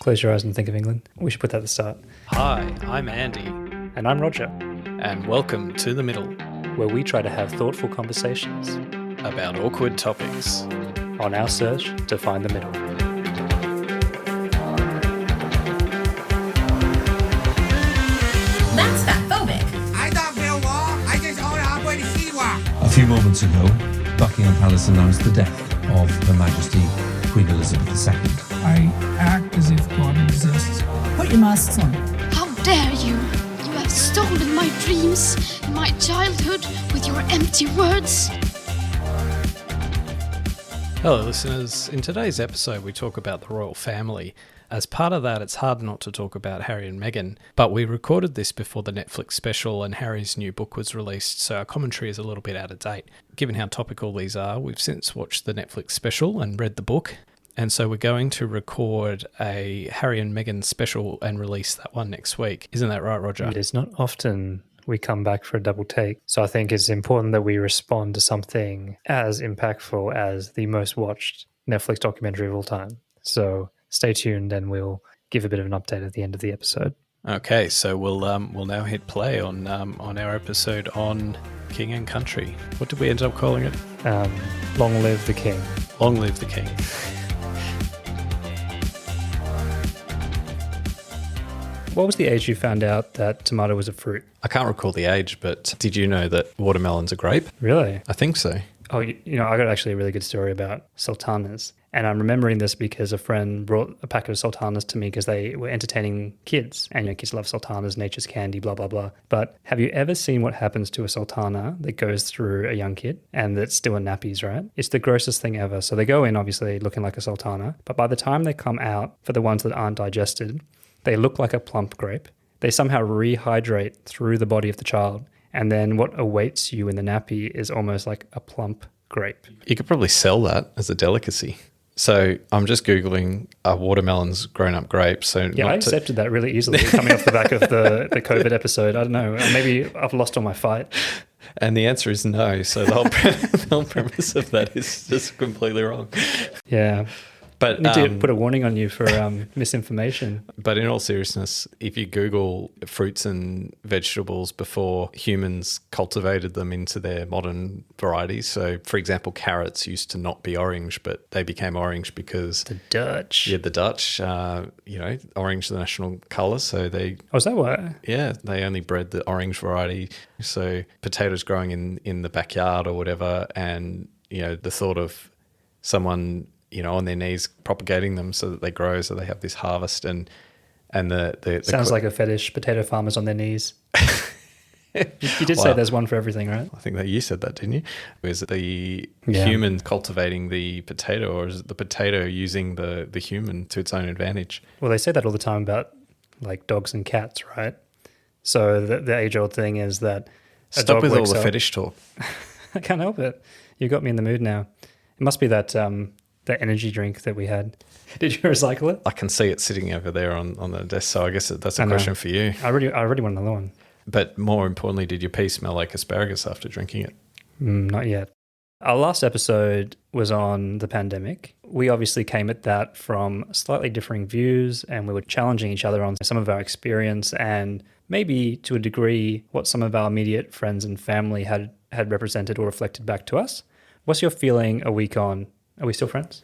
Close your eyes and think of England. We should put that at the start. Hi, I'm Andy. And I'm Roger. And welcome to The Middle, where we try to have thoughtful conversations about awkward topics on our search to find the middle. That's fatphobic. I don't feel war. I just own halfway to Siwa. A few moments ago, Buckingham Palace announced the death of Her Majesty Queen Elizabeth II. I act as if God exists. Put your masks on. How dare you! You have stolen my dreams and my childhood with your empty words. Hello listeners, in today's episode we talk about the royal family. As part of that, it's hard not to talk about Harry and Meghan, but we recorded this before the Netflix special and Harry's new book was released, so our commentary is a little bit out of date. Given how topical these are, we've since watched the Netflix special and read the book, and so we're going to record a Harry and Meghan special and release that one next week. Isn't that right, Roger? It is not often we come back for a double take, so I think it's important that we respond to something as impactful as the most watched Netflix documentary of all time. So stay tuned and we'll give a bit of an update at the end of the episode. Okay, so we'll now hit play on our episode on King and Country. What did we end up calling it? Long Live the King. Long Live the King. What was the age you found out that tomato was a fruit? I can't recall the age, but did you know that watermelon's a grape? Really? I think so. Oh, I got actually a really good story about sultanas. And I'm remembering this because a friend brought a packet of sultanas to me because they were entertaining kids. And kids love sultanas, nature's candy, blah, blah, blah. But have you ever seen what happens to a sultana that goes through a young kid and that's still in nappies, right? It's the grossest thing ever. So they go in, obviously, looking like a sultana. But by the time they come out, for the ones that aren't digested, they look like a plump grape. They somehow rehydrate through the body of the child. And then what awaits you in the nappy is almost like a plump grape. You could probably sell that as a delicacy. So I'm just Googling watermelon's grown-up grape. So yeah, I accepted that really easily coming off the back of the COVID episode. I don't know. Maybe I've lost all my fight. And the answer is no. So the whole premise of that is just completely wrong. Yeah. But I need to put a warning on you for misinformation. But in all seriousness, if you Google fruits and vegetables before humans cultivated them into their modern varieties, so for example, carrots used to not be orange, but they became orange because the Dutch. Yeah, the Dutch. Orange is the national colour, so they. Oh, is that why? Yeah, they only bred the orange variety. So potatoes growing in the backyard or whatever, and the thought of someone on their knees propagating them so that they grow, so they have this harvest and the sounds like a fetish. Potato farmers on their knees. You did say there's one for everything, right? I think that you said that, didn't you? Is it the human cultivating the potato, or is it the potato using the human to its own advantage? Well, they say that all the time about like dogs and cats, right? So the age-old thing is that stop with all the fetish talk. I can't help it. You got me in the mood now. It must be that energy drink that we had. Did you recycle it? I can see it sitting over there on the desk, so I guess that's a question for you. I already want another one. But more importantly, did your pee smell like asparagus after drinking it? Not yet. Our last episode was on the pandemic. We obviously came at that from slightly differing views, and we were challenging each other on some of our experience and maybe to a degree what some of our immediate friends and family had represented or reflected back to us. What's your feeling a week on? Are we still friends?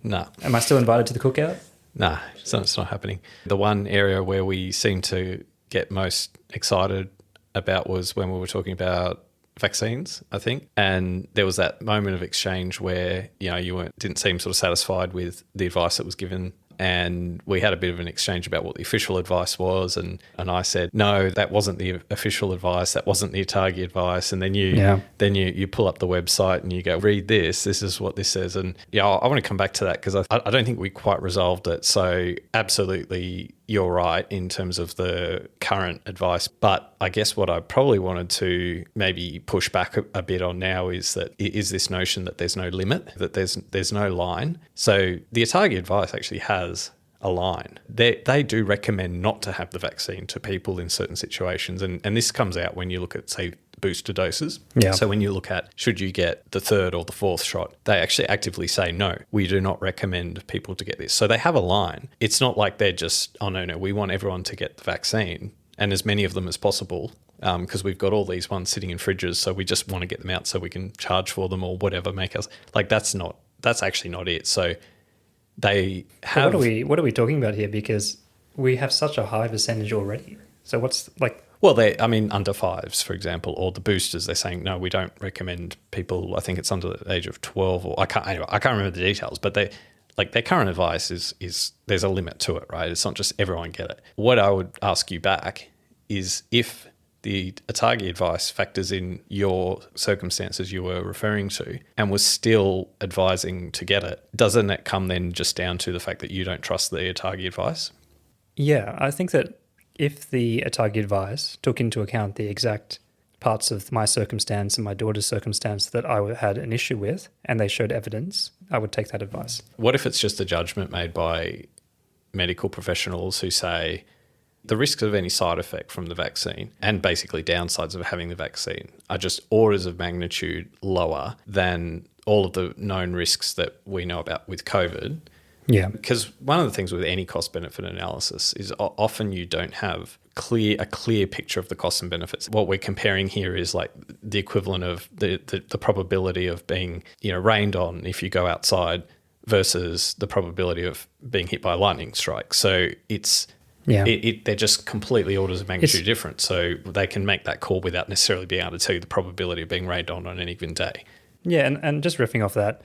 No. Am I still invited to the cookout? No, it's not happening. The one area where we seemed to get most excited about was when we were talking about vaccines, I think. And there was that moment of exchange where, you didn't seem sort of satisfied with the advice that was given. And we had a bit of an exchange about what the official advice was. And I said, no, that wasn't the official advice. That wasn't the Atagi advice. And then you pull up the website and you go, read this. This is what this says. And I want to come back to that because I don't think we quite resolved it. So absolutely, you're right in terms of the current advice. But I guess what I probably wanted to maybe push back a bit on now is this notion that there's no limit, that there's no line. So the Atagi advice actually has a line. They do recommend not to have the vaccine to people in certain situations. And this comes out when you look at, say, booster doses. Yeah. So when you look at should you get the third or the fourth shot, they actually actively say, no, we do not recommend people to get this. So they have a line. It's not like they're just, oh, no, we want everyone to get the vaccine and as many of them as possible because we've got all these ones sitting in fridges. So we just want to get them out so we can charge for them or whatever, make us like that's actually not it. So they have. What are we talking about here? Because we have such a high percentage already. So what's like? Well, under fives, for example, or the boosters, they're saying, no, we don't recommend people, I think it's under the age of 12 or I can't remember the details, but their current advice is there's a limit to it, right? It's not just everyone get it. What I would ask you back is if the ATAGI advice factors in your circumstances you were referring to and was still advising to get it, doesn't it come then just down to the fact that you don't trust the ATAGI advice? Yeah, I think that if the ATAGI advice took into account the exact parts of my circumstance and my daughter's circumstance that I had an issue with and they showed evidence, I would take that advice. What if it's just a judgment made by medical professionals who say the risks of any side effect from the vaccine and basically downsides of having the vaccine are just orders of magnitude lower than all of the known risks that we know about with COVID? Yeah. Because one of the things with any cost-benefit analysis is often you don't have a clear picture of the costs and benefits. What we're comparing here is like the equivalent of the probability of being rained on if you go outside versus the probability of being hit by a lightning strike. So they're just completely orders of magnitude different. So they can make that call without necessarily being able to tell you the probability of being rained on any given day. Yeah, and just riffing off that,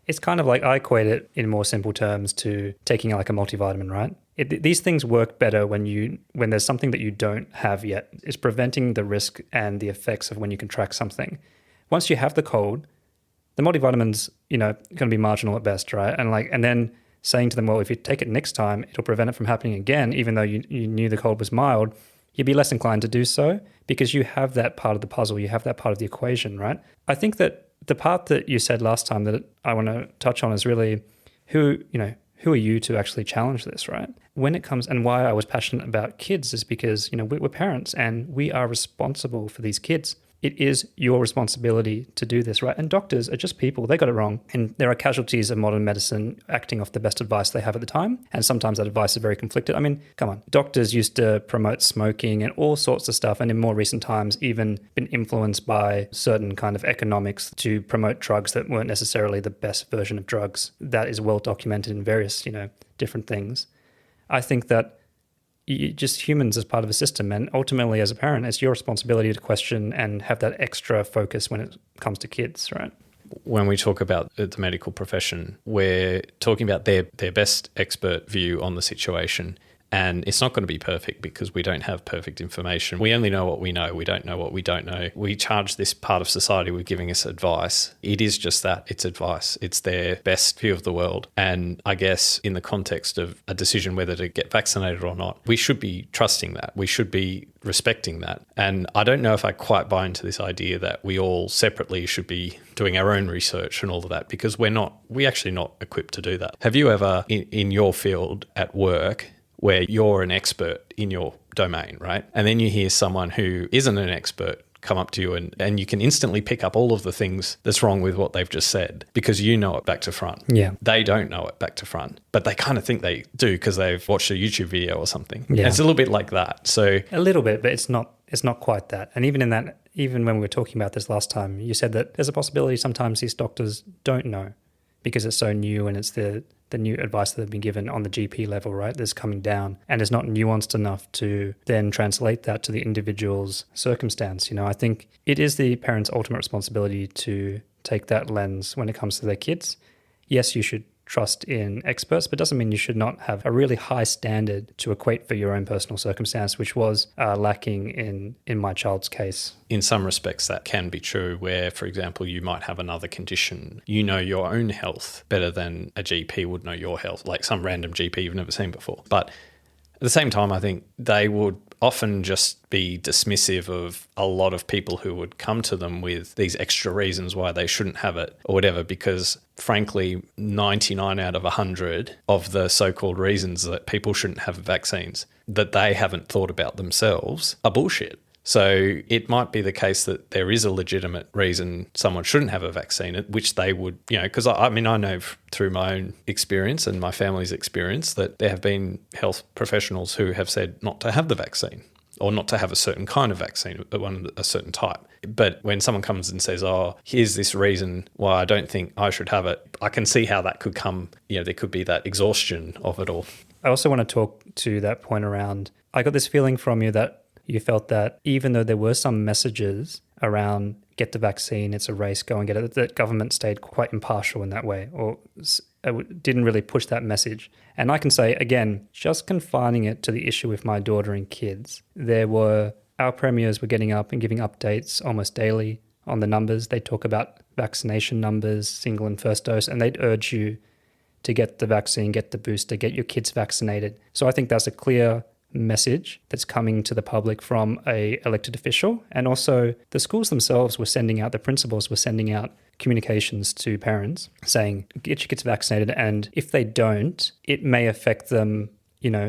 it's kind of like I equate it in more simple terms to taking like a multivitamin, right? These things work better when there's something that you don't have yet. It's preventing the risk and the effects of when you contract something. Once you have the cold, the multivitamin's going to be marginal at best, right? And then saying to them, well, if you take it next time, it'll prevent it from happening again, even though you knew the cold was mild, you'd be less inclined to do so because you have that part of the puzzle, you have that part of the equation, right? I think that the part that you said last time that I want to touch on is really who are you to actually challenge this, right? When it comes, and why I was passionate about kids is because, we're parents and we are responsible for these kids. It is your responsibility to do this, right? And doctors are just people. They got it wrong. And there are casualties of modern medicine acting off the best advice they have at the time. And sometimes that advice is very conflicted. I mean, come on. Doctors used to promote smoking and all sorts of stuff. And in more recent times, even been influenced by certain kind of economics to promote drugs that weren't necessarily the best version of drugs. That is well documented in various, different things. I think that just humans as part of a system, and ultimately as a parent, it's your responsibility to question and have that extra focus when it comes to kids, right? When we talk about the medical profession, we're talking about their best expert view on the situation. And it's not going to be perfect because we don't have perfect information. We only know what we know. We don't know what we don't know. We charge this part of society with giving us advice. It is just that. It's advice. It's their best view of the world. And I guess in the context of a decision whether to get vaccinated or not, we should be trusting that. We should be respecting that. And I don't know if I quite buy into this idea that we all separately should be doing our own research and all of that because we're actually not equipped to do that. Have you ever in your field at work where you're an expert in your domain, right? And then you hear someone who isn't an expert come up to you and you can instantly pick up all of the things that's wrong with what they've just said because you know it back to front. Yeah. They don't know it back to front, but they kind of think they do because they've watched a YouTube video or something. Yeah. And it's a little bit like that. So a little bit, but it's not quite that. And even when we were talking about this last time, you said that there's a possibility sometimes these doctors don't know because it's so new and it's the new advice that have been given on the GP level, right? That's coming down and is not nuanced enough to then translate that to the individual's circumstance. I think it is the parent's ultimate responsibility to take that lens when it comes to their kids. Yes, you should trust in experts, but doesn't mean you should not have a really high standard to equate for your own personal circumstance, which was lacking in my child's case. In some respects, that can be true where, for example, you might have another condition. You know your own health better than a GP would know your health, like some random GP you've never seen before. But at the same time, I think they would often just be dismissive of a lot of people who would come to them with these extra reasons why they shouldn't have it or whatever, because frankly, 99 out of 100 of the so-called reasons that people shouldn't have vaccines that they haven't thought about themselves are bullshit. So it might be the case that there is a legitimate reason someone shouldn't have a vaccine, which they would, because I know through my own experience and my family's experience that there have been health professionals who have said not to have the vaccine or not to have a certain kind of vaccine, a certain type. But when someone comes and says, oh, here's this reason why I don't think I should have it, I can see how that could come, there could be that exhaustion of it all. I also want to talk to that point around, I got this feeling from you that you felt that even though there were some messages around get the vaccine, it's a race, go and get it, that government stayed quite impartial in that way or didn't really push that message. And I can say, again, just confining it to the issue with my daughter and kids, our premiers were getting up and giving updates almost daily on the numbers. They talk about vaccination numbers, single and first dose, and they'd urge you to get the vaccine, get the booster, get your kids vaccinated. So I think that's a clear message that's coming to the public from a elected official. And also the schools themselves were sending out, the principals were sending out communications to parents saying, get your kids vaccinated. And if they don't, it may affect them,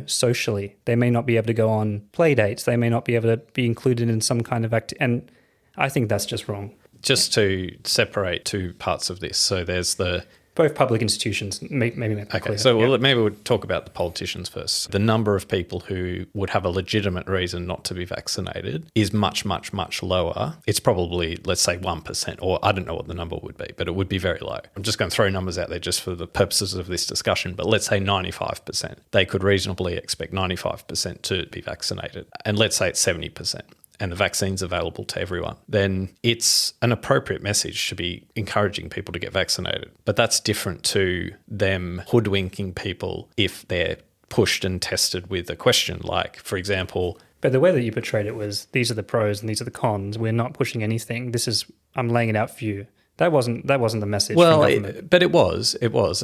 socially. They may not be able to go on play dates. They may not be able to be included in some kind of and I think that's just wrong. Just to separate two parts of this. So there's both public institutions, maybe make that clear. Okay, so maybe we'll talk about the politicians first. The number of people who would have a legitimate reason not to be vaccinated is much, much, much lower. It's probably, let's say 1%, or I don't know what the number would be, but it would be very low. I'm just going to throw numbers out there just for the purposes of this discussion, but let's say 95%. They could reasonably expect 95% to be vaccinated. And let's say it's 70%. And the vaccine's available to everyone, then it's an appropriate message to be encouraging people to get vaccinated. But that's different to them hoodwinking people if they're pushed and tested with a question like, for example... But the way that you portrayed it was, these are the pros and these are the cons. We're not pushing anything. I'm laying it out for you. That wasn't the message from government. But it was.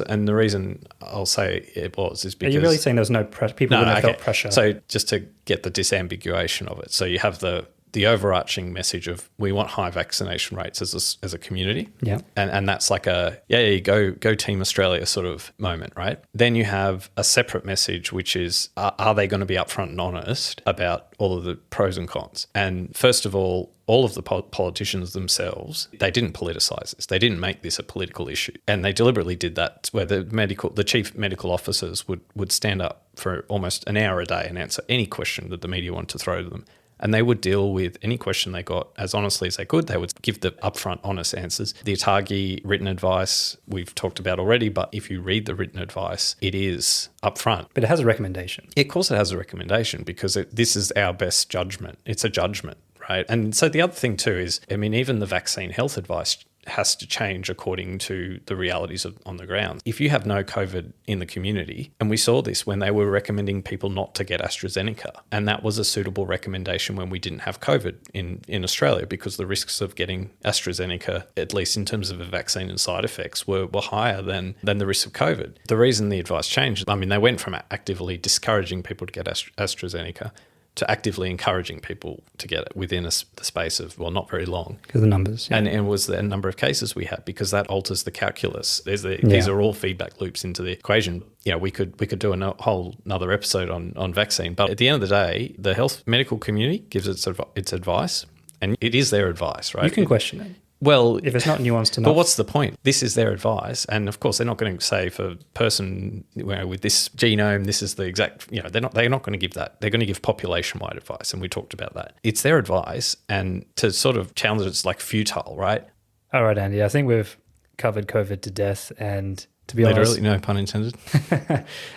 And the reason I'll say it was is because... Are you really saying there was no pressure? People wouldn't have felt pressure? So just to get the disambiguation of it. So you have the overarching message of we want high vaccination rates as a community. Yeah. And that's like a, go Team Australia sort of moment, right? Then you have a separate message, which is, are they going to be upfront and honest about all of the pros and cons? And first of all of the politicians themselves, they didn't politicise this. They didn't make this a political issue. And they deliberately did that where the chief medical officers would stand up for almost an hour a day and answer any question that the media wanted to throw to them. And they would deal with any question they got as honestly as they could. They would give the upfront, honest answers. The ATAGI written advice we've talked about already, but if you read the written advice, it is upfront. But it has a recommendation. Of course it has a recommendation because this is our best judgment. It's a judgment, right? And so the other thing too is, even the vaccine health advice has to change according to the realities on the ground. If you have no COVID in the community, and we saw this when they were recommending people not to get AstraZeneca, and that was a suitable recommendation when we didn't have COVID in Australia because the risks of getting AstraZeneca, at least in terms of a vaccine and side effects, were higher than the risks of COVID. The reason the advice changed, they went from actively discouraging people to get AstraZeneca to actively encouraging people to get it within the space of, not very long. Because of the numbers. Yeah. And it was the number of cases we had because that alters the calculus. These are all feedback loops into the equation. We could do a whole another episode on vaccine. But at the end of the day, the health medical community gives its advice and it is their advice, right? You can question it. Well, if it's not nuanced enough. But what's the point? This is their advice. And of course, they're not going to say for a person with this genome, this is the exact, they're not going to give that. They're going to give population-wide advice. And we talked about that. It's their advice. And to sort of challenge it's like futile, right? All right, Andy, I think we've covered COVID to death. And to be honest... Literally, no pun intended.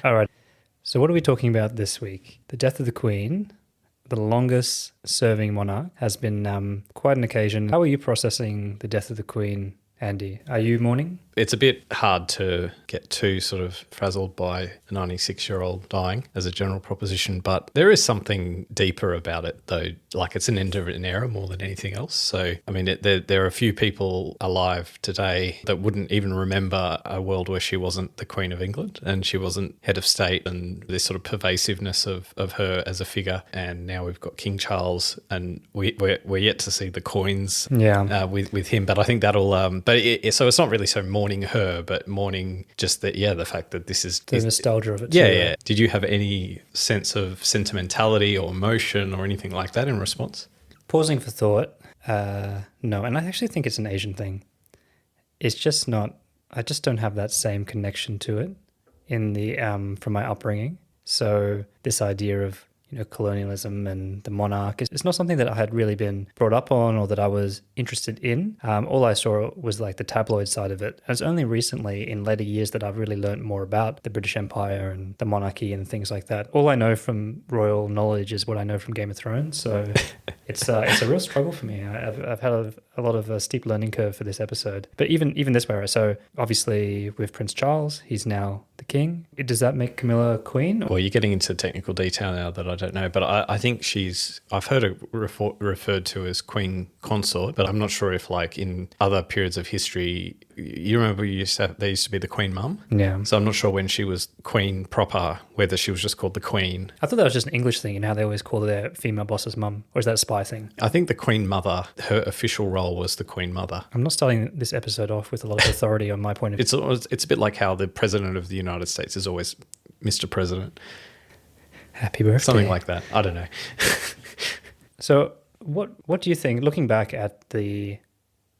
All right. So what are we talking about this week? The death of the Queen. The longest serving monarch, has been quite an occasion. How are you processing the death of the Queen, Andy? Are you mourning? It's a bit hard to get too sort of frazzled by a 96-year-old dying as a general proposition, but there is something deeper about it, though. Like it's an end of an era more than anything else. So, there are a few people alive today that wouldn't even remember a world where she wasn't the Queen of England and she wasn't head of state, and this sort of pervasiveness of her as a figure. And now we've got King Charles, and we're yet to see the coins with him. But I think that'll so it's not really so mourning her, but mourning just the fact that this is the nostalgia of it. Yeah. Did you have any sense of sentimentality or emotion or anything like that in response? Pausing for thought. No, and I actually think it's an Asian thing. It's just not. I just don't have that same connection to it in the from my upbringing. So this idea of colonialism and the monarch, it's not something that I had really been brought up on or that I was interested in. All I saw was like the tabloid side of it. And it's only recently in later years that I've really learned more about the British Empire and the monarchy and things like that. All I know from royal knowledge is what I know from Game of Thrones. So it's a real struggle for me. I've had a lot of a steep learning curve for this episode. But even this way, right? So obviously with Prince Charles, he's now the king. Does that make Camilla queen? Well, you're getting into technical detail now that I don't know, but I think I've heard her referred to as queen consort, but I'm not sure if like in other periods of history, you remember there used to be the queen mum? Yeah. So I'm not sure when she was queen proper, whether she was just called the queen. I thought that was just an English thing, how they always call their female boss's mum, or is that a spy thing? I think the queen mother, her official role was the queen mother. I'm not starting this episode off with a lot of authority on my point of view. It's a bit like how the president of the United States is always Mr. President. Happy birthday. Something like that. I don't know. So what do you think, looking back at the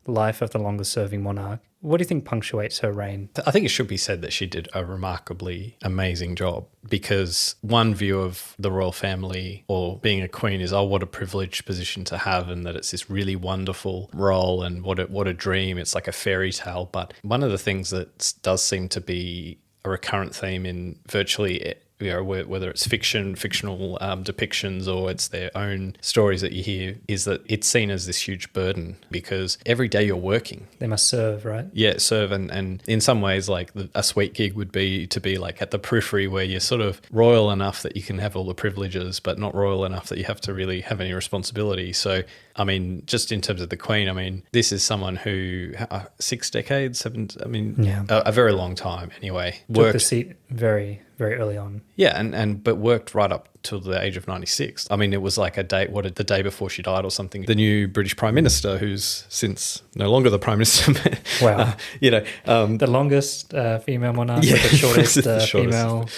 life of the longest serving monarch, what do you think punctuates her reign? I think it should be said that she did a remarkably amazing job, because one view of the royal family or being a queen is, oh, what a privileged position to have, and that it's this really wonderful role and what a dream. It's like a fairy tale. But one of the things that does seem to be a recurrent theme in virtually whether it's fictional depictions or it's their own stories that you hear, is that it's seen as this huge burden, because every day you're working. They must serve, right? Yeah, serve. And in some ways, like a sweet gig would be to be like at the periphery, where you're sort of royal enough that you can have all the privileges, but not royal enough that you have to really have any responsibility. So, I mean, just in terms of the Queen, I mean, this is someone who 6 decades, a very long time anyway. Took the seat very, very early on. Yeah, but worked right up till the age of 96. I mean, it was like the day before she died or something. The new British Prime Minister, who's since no longer the Prime Minister. Wow. The longest female monarch, yeah, with the shortest, the shortest female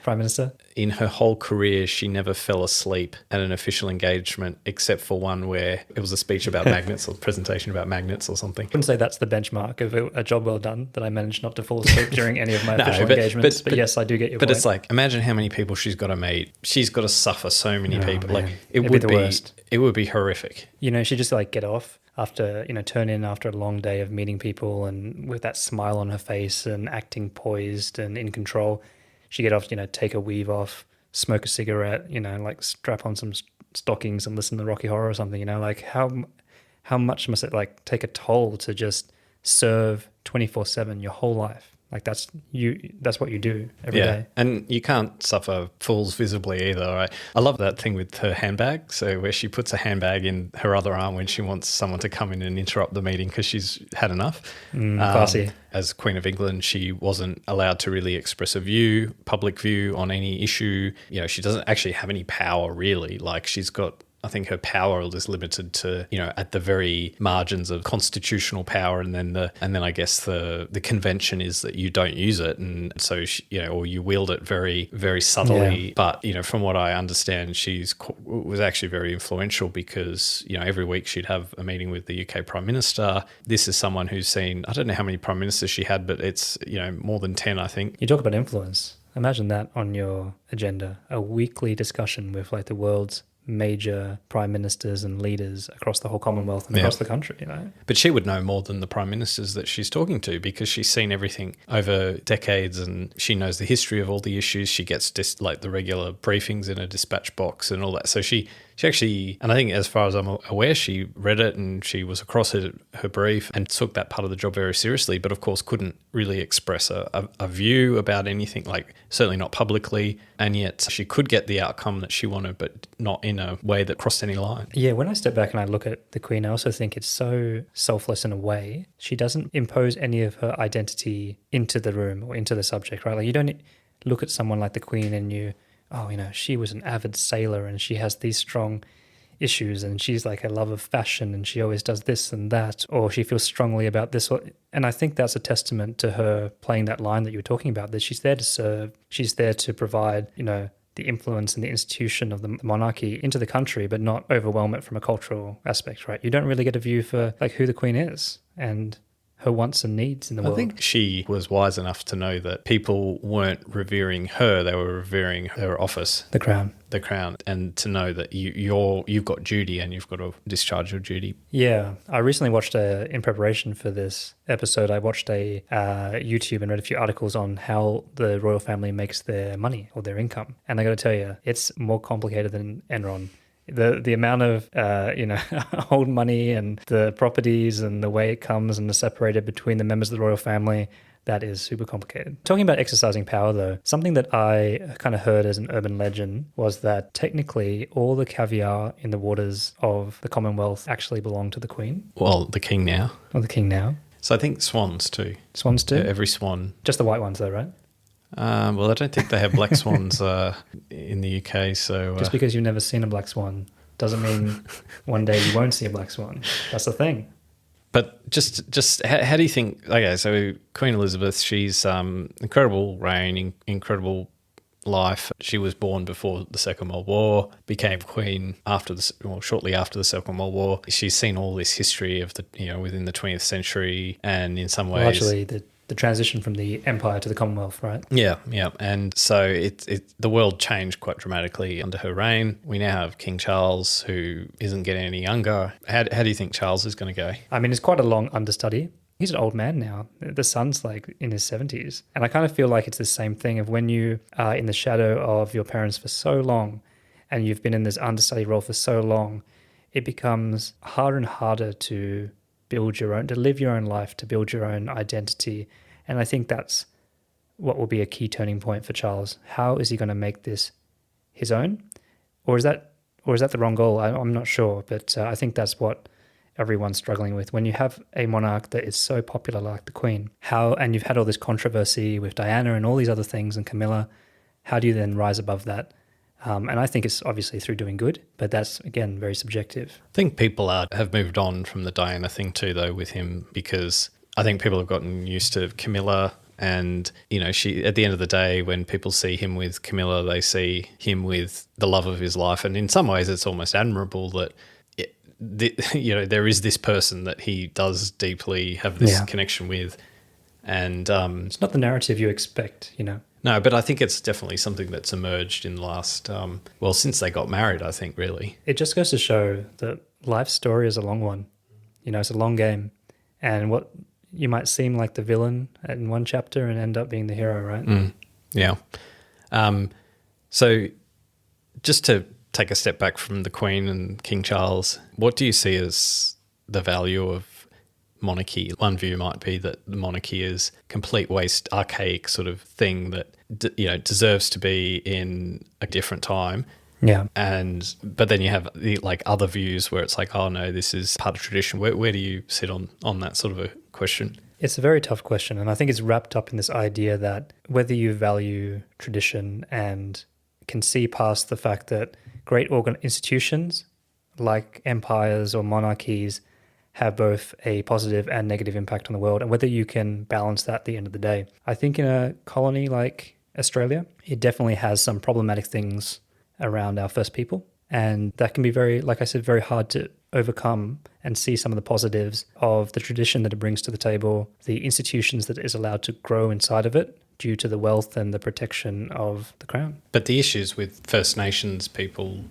Prime Minister. In her whole career, she never fell asleep at an official engagement, except for one where it was a speech about magnets or presentation about magnets or something. I wouldn't say that's the benchmark of a job well done, that I managed not to fall asleep during any of my official engagements. But yes, I do get your point. But it's like, imagine how many people she's got to meet. She's got to suffer so many people. Man. Like it would be horrific. She just like get off after, turn in after a long day of meeting people, and with that smile on her face and acting poised and in control. She get off, take a weave off, smoke a cigarette, like strap on some stockings and listen to Rocky Horror or something, like how much must it like take a toll to just serve 24/7 your whole life? Like that's what you do every day. And you can't suffer fools visibly either, right? I love that thing with her handbag. So where she puts a handbag in her other arm when she wants someone to come in and interrupt the meeting because she's had enough. Classy. As Queen of England, she wasn't allowed to really express a public view on any issue. She doesn't actually have any power really. Like she's got, I think her power is limited to, at the very margins of constitutional power, and then I guess the convention is that you don't use it, and so or you wield it very, very subtly. Yeah. But from what I understand, was actually very influential, because every week she'd have a meeting with the UK Prime Minister. This is someone who's seen, I don't know how many prime ministers she had, but it's more than 10, I think. You talk about influence. Imagine that on your agenda, a weekly discussion with like the world's major prime ministers and leaders across the whole Commonwealth and across the country, But she would know more than the prime ministers that she's talking to, because she's seen everything over decades, and she knows the history of all the issues. She gets like the regular briefings in a dispatch box and all that. So she actually, and I think as far as I'm aware, she read it and she was across her brief and took that part of the job very seriously, but of course couldn't really express a view about anything, like certainly not publicly, and yet she could get the outcome that she wanted, but not in a way that crossed any line. Yeah, when I step back and I look at the Queen, I also think it's so selfless in a way. She doesn't impose any of her identity into the room or into the subject, right? Like you don't look at someone like the Queen and she was an avid sailor and she has these strong issues and she's like a love of fashion and she always does this and that, or she feels strongly about this. And I think that's a testament to her playing that line that you were talking about, that she's there to serve, she's there to provide, the influence and the institution of the monarchy into the country, but not overwhelm it from a cultural aspect, right? You don't really get a view for like who the Queen is and her wants and needs in the world. I think she was wise enough to know that people weren't revering her; they were revering her office, the crown. the crown, and to know that you've got duty and you've got to discharge your duty. Yeah, I recently watched in preparation for this episode, I watched a YouTube and read a few articles on how the royal family makes their money or their income, and I got to tell you, it's more complicated than Enron. The amount of old money and the properties and the way it comes and is separated between the members of the royal family, that is super complicated. Talking about exercising power though, something that I kind of heard as an urban legend was that technically all the caviar in the waters of the Commonwealth actually belong to the Queen. Well, the king now. Or the King now. So I think swans too. Swans too? Every swan. Just the white ones though, right? Well, I don't think they have black swans in the UK. So Just because you've never seen a black swan doesn't mean one day you won't see a black swan. That's the thing. But just how do you think? Okay, so Queen Elizabeth, she's incredible reign, incredible life. She was born before the Second World War, became queen shortly after the Second World War. She's seen all this history of within the 20th century, and in some ways, Largely the transition from the empire to the Commonwealth, right? Yeah. And so the world changed quite dramatically under her reign. We now have King Charles, who isn't getting any younger. How do you think Charles is going to go? I mean, it's quite a long understudy. He's an old man now. The son's like in his 70s. And I kind of feel like it's the same thing of when you are in the shadow of your parents for so long and you've been in this understudy role for so long, it becomes harder and harder to live your own life, to build your own identity. And I think that's what will be a key turning point for Charles. How is he going to make this his own? Or is that the wrong goal? I'm not sure, but I think that's what everyone's struggling with. When you have a monarch that is so popular like the Queen, and you've had all this controversy with Diana and all these other things and Camilla, how do you then rise above that? And I think it's obviously through doing good, but that's, again, very subjective. I think people have moved on from the Diana thing too, though, with him, because I think people have gotten used to Camilla. And, she, at the end of the day, when people see him with Camilla, they see him with the love of his life. And in some ways, it's almost admirable that, there is this person that he does deeply have this connection with. And it's not the narrative you expect, No, but I think it's definitely something that's emerged in the last, since they got married, I think, really. It just goes to show that life's story is a long one. It's a long game. And what you might seem like the villain in one chapter and end up being the hero, right? Yeah. So just to take a step back from the Queen and King Charles, what do you see as the value of monarchy? One view might be that the monarchy is complete waste, archaic sort of thing that deserves to be in a different time. Yeah. But then you have the other views where it's like, oh no, this is part of tradition. Where do you sit on that sort of a question? It's a very tough question, and I think it's wrapped up in this idea that whether you value tradition and can see past the fact that great institutions like empires or monarchies have both a positive and negative impact on the world, and whether you can balance that at the end of the day. I think in a colony like Australia, it definitely has some problematic things around our First People, and that can be very, like I said, very hard to overcome and see some of the positives of the tradition that it brings to the table, the institutions that it is allowed to grow inside of it due to the wealth and the protection of the crown. But the issues with First Nations people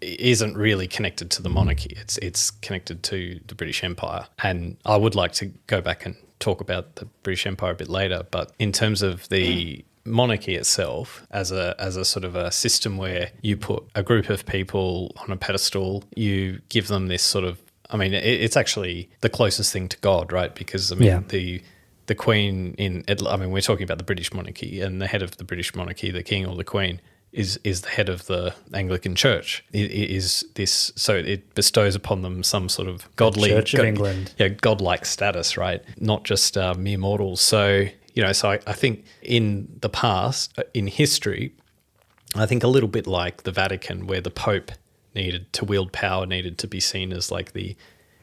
isn't really connected to the monarchy. It's connected to the British Empire. And I would like to go back and talk about the British Empire a bit later, but in terms of the monarchy itself as a sort of a system where you put a group of people on a pedestal, you give them this sort of, it's actually the closest thing to God, right? Because the Queen we're talking about the British monarchy, and the head of the British monarchy, the King or the Queen, is the head of the Anglican Church. So it bestows upon them some sort of godly Church of England, godlike status, right? Not just mere mortals. So I think in the past, in history, I think a little bit like the Vatican, where the Pope needed to wield power, needed to be seen as like the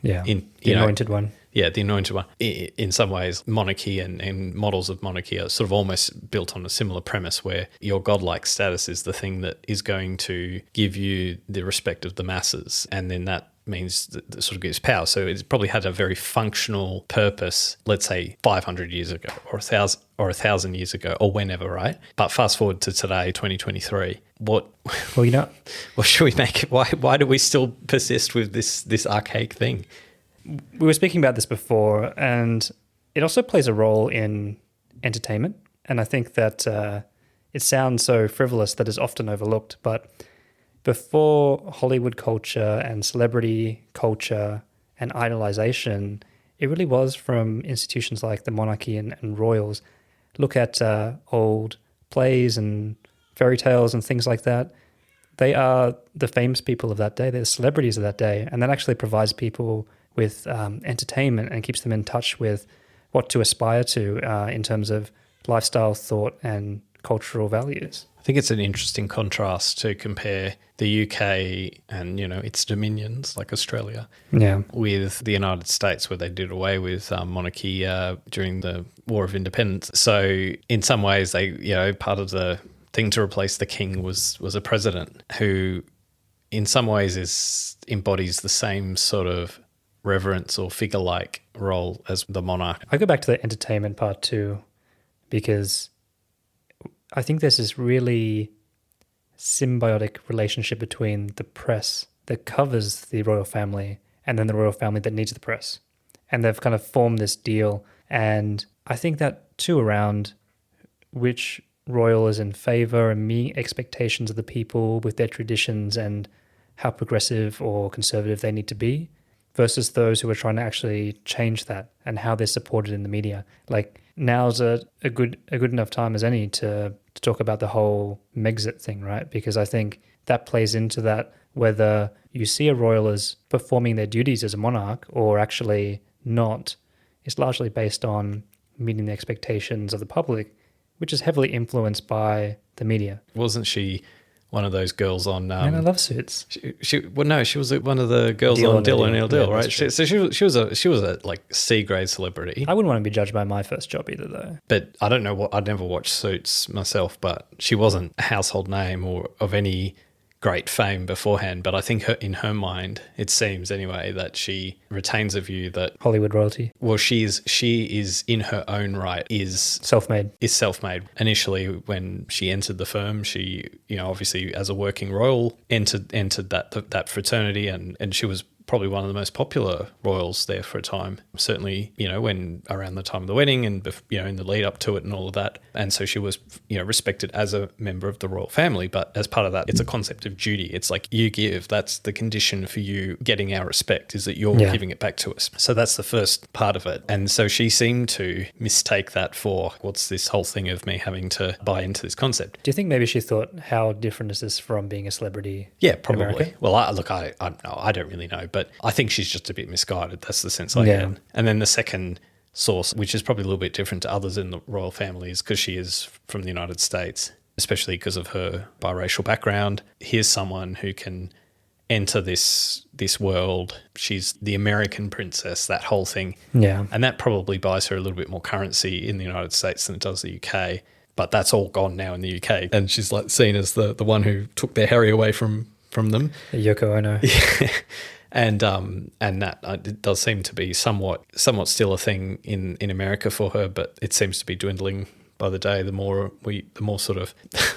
Yeah. In The you know, anointed one. Yeah, the anointed one. In some ways, monarchy and models of monarchy are sort of almost built on a similar premise where your godlike status is the thing that is going to give you the respect of the masses. And then that means that sort of gives power. So it's probably had a very functional purpose, let's say 500 years ago or 1,000 years ago or whenever, right? But fast forward to today, 2023, what should we make it? Why do we still persist with this archaic thing? We were speaking about this before, and it also plays a role in entertainment. And I think that it sounds so frivolous that it's often overlooked. But before Hollywood culture and celebrity culture and idolization, it really was from institutions like the monarchy and royals. Look at old plays and fairy tales and things like that. They are the famous people of that day. They're the celebrities of that day. And that actually provides people with entertainment and keeps them in touch with what to aspire to in terms of lifestyle, thought, and cultural values. I think it's an interesting contrast to compare the UK and, its dominions like Australia with the United States, where they did away with monarchy during the War of Independence. So in some ways, they, part of the thing to replace the king was a president who in some ways embodies the same sort of reverence or figure-like role as the monarch. I go back to the entertainment part too, because I think there's this really symbiotic relationship between the press that covers the royal family and then the royal family that needs the press. And they've kind of formed this deal. And I think that too around which royal is in favor and meeting expectations of the people with their traditions and how progressive or conservative they need to be, versus those who are trying to actually change that and how they're supported in the media. Like now's a good enough time as any to talk about the whole Megxit thing, right? Because I think that plays into that, whether you see a royal as performing their duties as a monarch or actually not, is largely based on meeting the expectations of the public, which is heavily influenced by the media. Wasn't she one of those girls on... Man, I love Suits. She was one of the girls on Deal or No Deal, right? She was a like C-grade celebrity. I wouldn't want to be judged by my first job either, though. But I don't know I'd never watched Suits myself, but she wasn't a household name or of any great fame beforehand. But I think in her mind, it seems anyway, that she retains a view that Hollywood royalty. Well, she is in her own right is self-made. Initially, when she entered the firm, she obviously as a working royal entered that fraternity, and she was probably one of the most popular royals there for a time. Certainly, when around the time of the wedding and in the lead up to it and all of that. And so she was respected as a member of the royal family. But as part of that, it's a concept of duty. It's like you give. That's the condition for you getting our respect, is that you're giving it back to us. So that's the first part of it. And so she seemed to mistake that for what's this whole thing of me having to buy into this concept. Do you think maybe she thought, how different is this from being a celebrity? Yeah, probably. Well, I don't really know, but I think she's just a bit misguided. That's the sense I get. And then the second source, which is probably a little bit different to others in the royal family, is because she is from the United States, especially because of her biracial background. Here's someone who can enter this world. She's the American princess, that whole thing. Yeah. And that probably buys her a little bit more currency in the United States than it does the UK. But that's all gone now in the UK. And she's like seen as the one who took their Harry away from them. Yoko Ono. Yeah. And that it does seem to be somewhat still a thing in America for her, but it seems to be dwindling by the day. The more sort of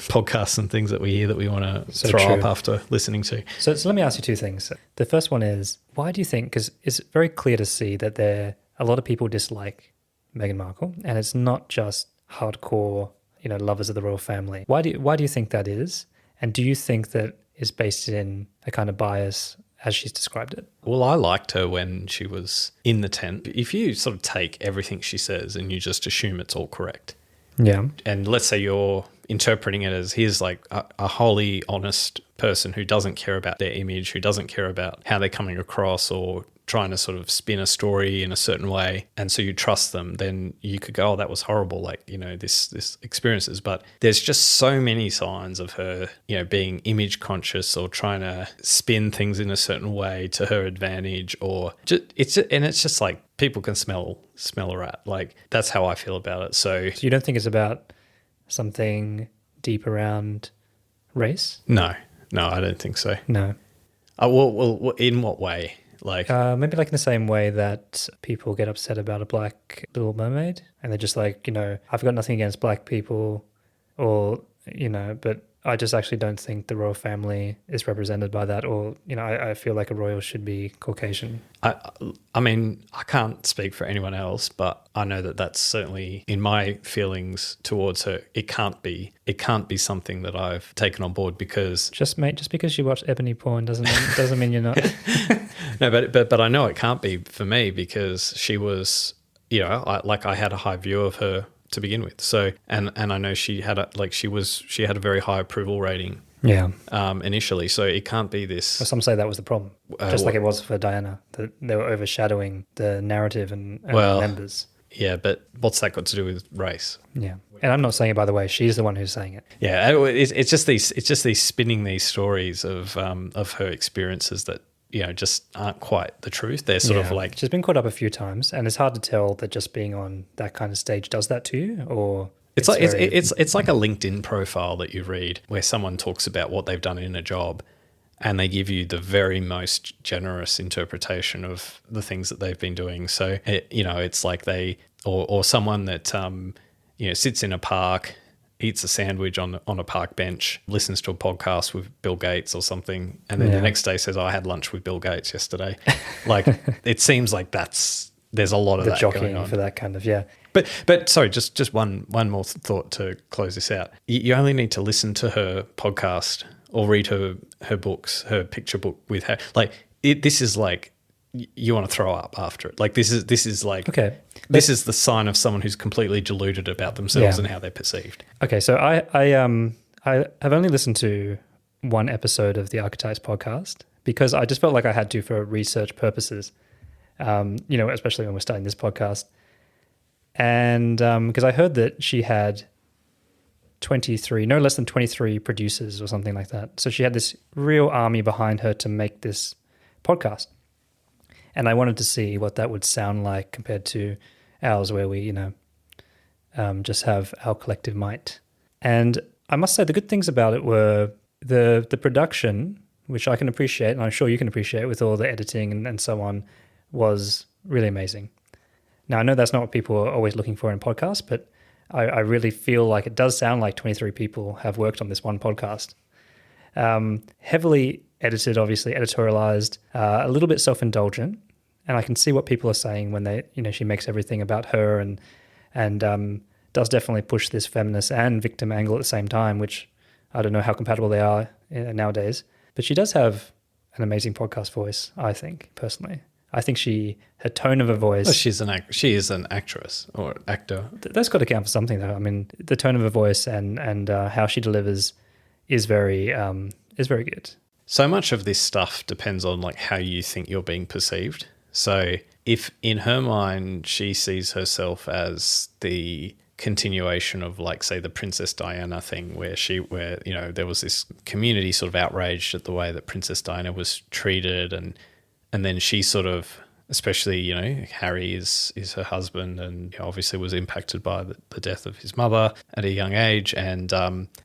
podcasts and things that we hear that we want to throw up after listening to. So let me ask you two things. The first one is, why do you think? Because it's very clear to see that a lot of people dislike Meghan Markle, and it's not just hardcore, lovers of the royal family. Why do you think that is? And do you think that is based in a kind of bias as she's described it? Well, I liked her when she was in the tent. If you sort of take everything she says and you just assume it's all correct. Yeah. And let's say you're interpreting it as here's like a wholly honest person who doesn't care about their image, who doesn't care about how they're coming across or trying to sort of spin a story in a certain way, and so you trust them, then you could go, oh, that was horrible, like, you know, this experiences. But there's just so many signs of her, you know, being image conscious or trying to spin things in a certain way to her advantage, or it's just like people can smell a rat. Like, that's how I feel about it. So you don't think it's about something deep around race? no, I don't think so. No. Well, in what way? Like, maybe like in the same way that people get upset about a black Little Mermaid, and they're just like, you know, I've got nothing against black people, or, you know, but I just actually don't think the royal family is represented by that, or, you know, I feel like a royal should be Caucasian. I mean, I can't speak for anyone else, but I know that that's certainly in my feelings towards her. It can't be something that I've taken on board, because Just because you watch ebony porn doesn't mean you're not. no, but I know it can't be for me, because she was, you know, I had a high view of her to begin with. So, and I know she had a very high approval rating. Yeah. Initially. So it can't be this. Well, some say that was the problem, just like it was for Diana, that they were overshadowing the narrative and members. Yeah, but what's that got to do with race? Yeah, and I'm not saying it, by the way. She's the one who's saying it. Yeah, it's just these spinning these stories of her experiences that, you know, just aren't quite the truth. They're sort of like, she's been caught up a few times, and it's hard to tell that just being on that kind of stage does that to you, or it's like a LinkedIn profile that you read where someone talks about what they've done in a job, and they give you the very most generous interpretation of the things that they've been doing. So, you know, it's like or someone that, you know, sits in a park, eats a sandwich on a park bench, listens to a podcast with Bill Gates or something, and then the next day says, oh, I had lunch with Bill Gates yesterday. Like, it seems like there's a lot of the that jockeying going on. for that kind of, But sorry, just one more thought to close this out. You only need to listen to her podcast or read her books, her picture book with her. Like, this is like, you want to throw up after it. Like, this is like, okay, this is the sign of someone who's completely deluded about themselves and how they're perceived. Okay, so I have only listened to one episode of the Archetypes podcast because I just felt like I had to for research purposes. You know, especially when we're starting this podcast. And because I heard that she had no less than 23 producers or something like that. So she had this real army behind her to make this podcast. And I wanted to see what that would sound like compared to ours, where we, you know, just have our collective might. And I must say the good things about it were the production, which I can appreciate, and I'm sure you can appreciate with all the editing and so on, was really amazing. Now, I know that's not what people are always looking for in podcasts, but I really feel like it does sound like 23 people have worked on this one podcast. Heavily edited, obviously, editorialized, a little bit self-indulgent, and I can see what people are saying when they, you know, she makes everything about her and does definitely push this feminist and victim angle at the same time, which I don't know how compatible they are nowadays. But she does have an amazing podcast voice, I think, personally. I think her tone of her voice. Well, she is an actress or actor. That's got to count for something, though. I mean, the tone of her voice and how she delivers is very good. So much of this stuff depends on like how you think you're being perceived. So if in her mind she sees herself as the continuation of, like, say, the Princess Diana thing, where you know, there was this community sort of outraged at the way that Princess Diana was treated, and then she sort of, especially, you know, Harry is her husband, and obviously was impacted by the death of his mother at a young age, and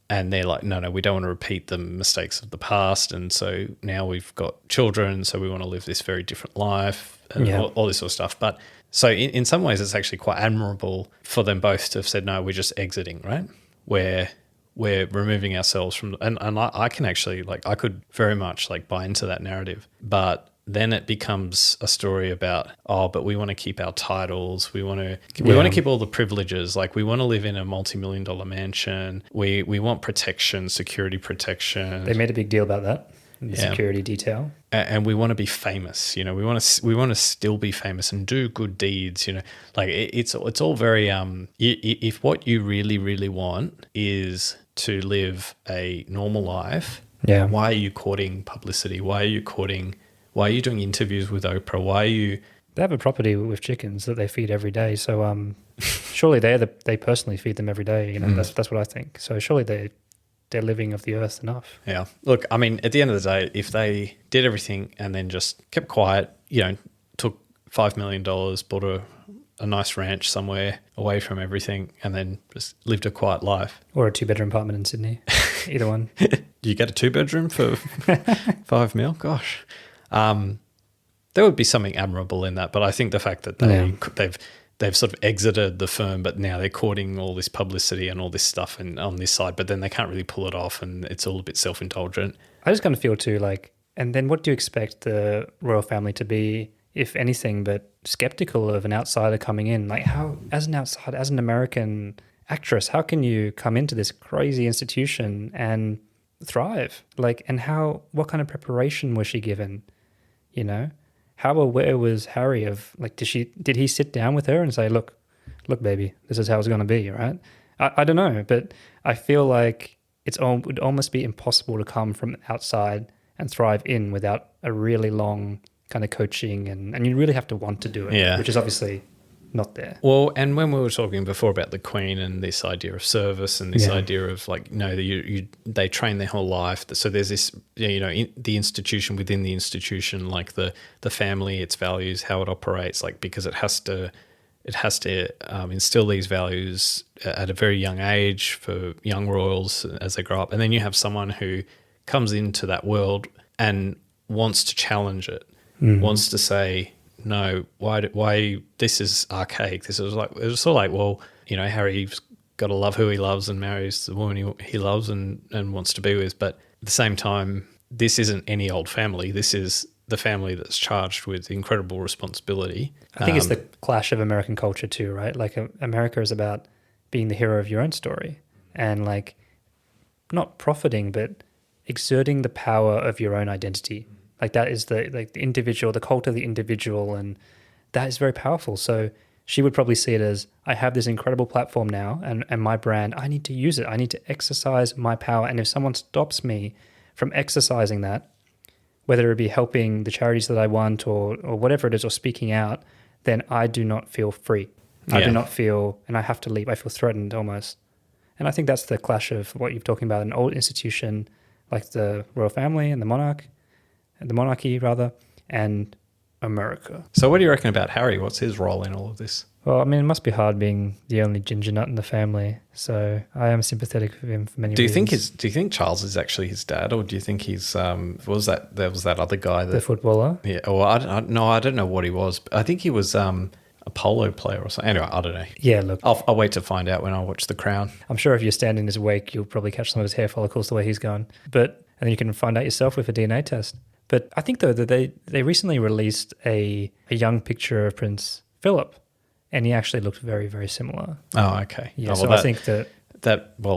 they're like, no, we don't want to repeat the mistakes of the past, and so now we've got children, so we want to live this very different life, and all this sort of stuff. But so in some ways, it's actually quite admirable for them both to have said, no, we're just exiting, right? We're removing ourselves from, and I can actually, like, I could very much like buy into that narrative, but then it becomes a story about, but we want to keep our titles. We want to keep all the privileges. Like, we want to live in a multi-million-dollar mansion. We want protection, security protection. They made a big deal about that, the security detail. And we want to be famous. You know, we want to still be famous and do good deeds. You know, like it's all very. If what you really, really want is to live a normal life, why are you courting publicity? Why are you courting Why are you doing interviews with Oprah? Why are you... They have a property with chickens that they feed every day. So surely they personally feed them every day. You know, that's what I think. So surely they're living of the earth enough. Yeah. Look, I mean, at the end of the day, if they did everything and then just kept quiet, you know, took $5 million, bought a nice ranch somewhere away from everything, and then just lived a quiet life. Or a 2-bedroom apartment in Sydney. Either one. You get a 2-bedroom for $5 million? Gosh. There would be something admirable in that, but I think the fact that they've sort of exited the firm, but now they're courting all this publicity and all this stuff and on this side, but then they can't really pull it off, and it's all a bit self-indulgent. I just kind of feel too like, and then what do you expect the royal family to be, if anything, but skeptical of an outsider coming in? Like, how, as an outsider, as an American actress, how can you come into this crazy institution and thrive? Like, and what kind of preparation was she given? You know? How aware was Harry of, like, did he sit down with her and say, look, baby, this is how it's going to be, right? I don't know, but I feel like it would almost be impossible to come from outside and thrive in without a really long kind of coaching, and you really have to want to do it, which is obviously not there. Well, and when we were talking before about the Queen and this idea of service and this idea of, like, you know, they train their whole life. So there's this, you know, the institution within the institution, like the family, its values, how it operates, like, because it has to instill these values at a very young age for young royals as they grow up. And then you have someone who comes into that world and wants to challenge it, wants to say, no, why this is archaic. This is like, it was sort of like, well, you know, Harry's got to love who he loves and marries the woman he loves and wants to be with. But at the same time, this isn't any old family. This is the family that's charged with incredible responsibility. I think it's the clash of American culture too, right? Like, America is about being the hero of your own story and, like, not profiting, but exerting the power of your own identity. Like, that is the individual, the cult of the individual, and that is very powerful. So she would probably see it as, I have this incredible platform now and my brand, I need to use it. I need to exercise my power. And if someone stops me from exercising that, whether it be helping the charities that I want or whatever it is, or speaking out, then I do not feel free. I do not feel, and I have to leave. I feel threatened almost. And I think that's the clash of what you're talking about, an old institution like the royal family and the monarchy rather, and America. So what do you reckon about Harry? What's his role in all of this? Well, I mean, it must be hard being the only ginger nut in the family. So I am sympathetic with him for many reasons. Do you think Charles is actually his dad, or do you think he's was that other guy, the footballer? Yeah. Well, I don't know what he was. But I think he was a polo player or something. Anyway, I don't know. Yeah, look, I'll wait to find out when I watch The Crown. I'm sure if you're standing in his wake, you'll probably catch some of his hair follicles the way he's going. And then you can find out yourself with a DNA test. But I think, though, that they recently released a young picture of Prince Philip, and he actually looked very, very similar. Oh, okay. Yeah, so I think that...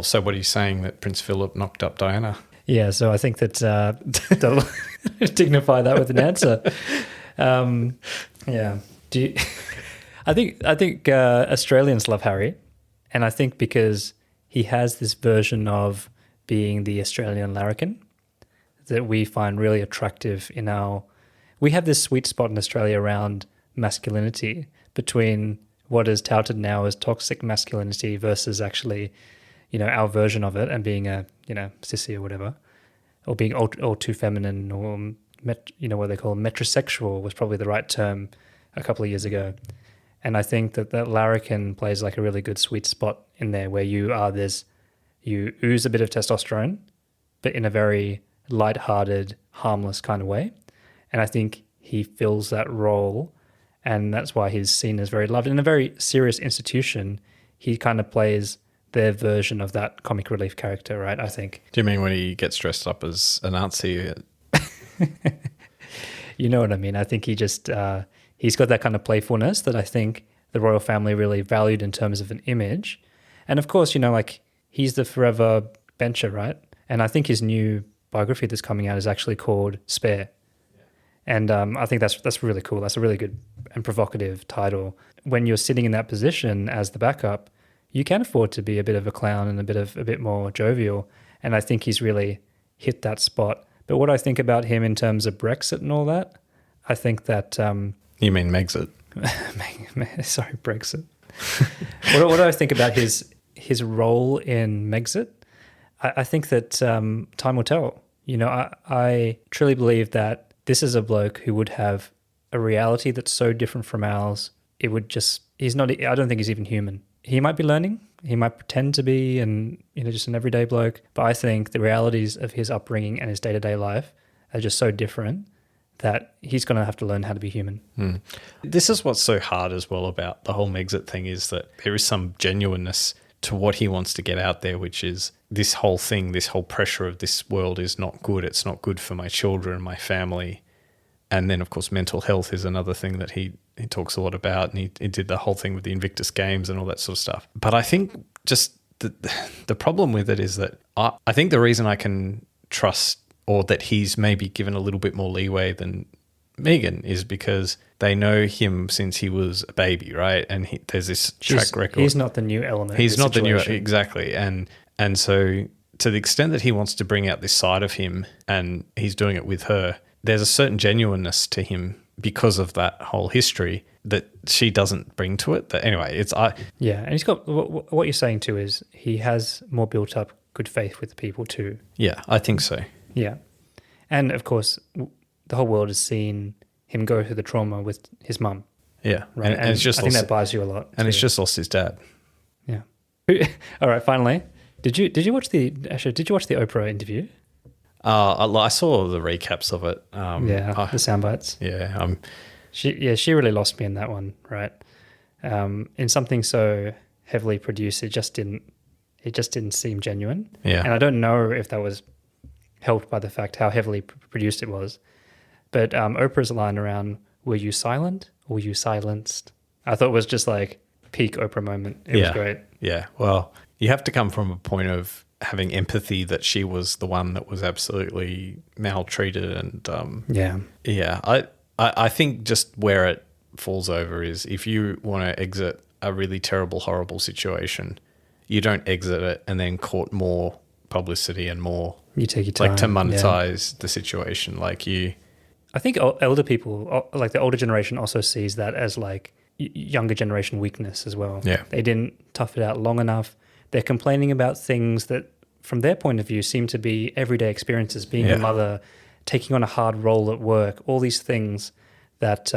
So what are you saying, that Prince Philip knocked up Diana? Yeah, so I think that they'll dignify that with an answer. Yeah. I think Australians love Harry, and I think because he has this version of being the Australian larrikin that we find really attractive we have this sweet spot in Australia around masculinity, between what is touted now as toxic masculinity versus actually, you know, our version of it, and being a, you know, sissy or whatever, or being all too feminine, or what they call metrosexual was probably the right term a couple of years ago. And I think that larrikin plays like a really good sweet spot in there, where you ooze a bit of testosterone, but in a very lighthearted, harmless kind of way. And I think he fills that role, and that's why he's seen as very loved. In a very serious institution, he kind of plays their version of that comic relief character, right, I think. Do you mean when he gets dressed up as a Nazi? You know what I mean. I think he just, he's got that kind of playfulness that I think the royal family really valued in terms of an image. And of course, you know, like, he's the forever bencher, right? And I think his new biography that's coming out is actually called Spare. And I think that's really cool. That's a really good and provocative title. When you're sitting in that position as the backup, you can afford to be a bit of a clown and a bit more jovial. And I think he's really hit that spot. But what I think about him in terms of Brexit and all that, I think that You mean Megxit? sorry, Brexit. What do I think about his role in Megxit? I think that time will tell. You know, I truly believe that this is a bloke who would have a reality that's so different from ours. It would just, he's not, I don't think he's even human. He might be learning. He might pretend to be and, you know, just an everyday bloke. But I think the realities of his upbringing and his day-to-day life are just so different that he's going to have to learn how to be human. This is what's so hard as well about the whole Megxit thing, is that there is some genuineness to what he wants to get out there, which is this whole thing, this whole pressure of this world is not good. It's not good for my children, my family. And then, of course, mental health is another thing that he talks a lot about. And he did the whole thing with the Invictus Games and all that sort of stuff. But I think just the problem with it is that I think the reason I can trust, or that he's maybe given a little bit more leeway than Meghan, is because they know him since he was a baby, right? And there's this track record. He's not the new element. He's not the new, situation. exactly. And so to the extent that he wants to bring out this side of him, and he's doing it with her, there's a certain genuineness to him because of that whole history that she doesn't bring to it. But anyway, Yeah, and he's got, what you're saying too is he has more built up good faith with the people too. yeah, I think so. Yeah. And of course, the whole world has seen him go through the trauma with his mum. Yeah, Right. and it's just I think lost, that buys you a lot. and too. it's just lost his dad. Yeah. All right, finally. Did you watch the Oprah interview? I saw the recaps of it. The sound bites. Yeah, She really lost me in that one, right? In something so heavily produced, it just didn't seem genuine. Yeah. And I don't know if that was helped by the fact how heavily produced it was. But Oprah's line around, were you silent or were you silenced? I thought it was just like peak Oprah moment. It was great. Yeah, well, you have to come from a point of having empathy that she was the one that was absolutely maltreated. And I think just where it falls over is if you want to exit a really terrible, horrible situation, you don't exit it and then court more publicity and more. You take your time. Like to monetize the situation. Like you. I think elder people, like the older generation, also sees that as like younger generation weakness as well. Yeah. They didn't tough it out long enough. They're complaining about things that, from their point of view, seem to be everyday experiences, being a mother, taking on a hard role at work, all these things that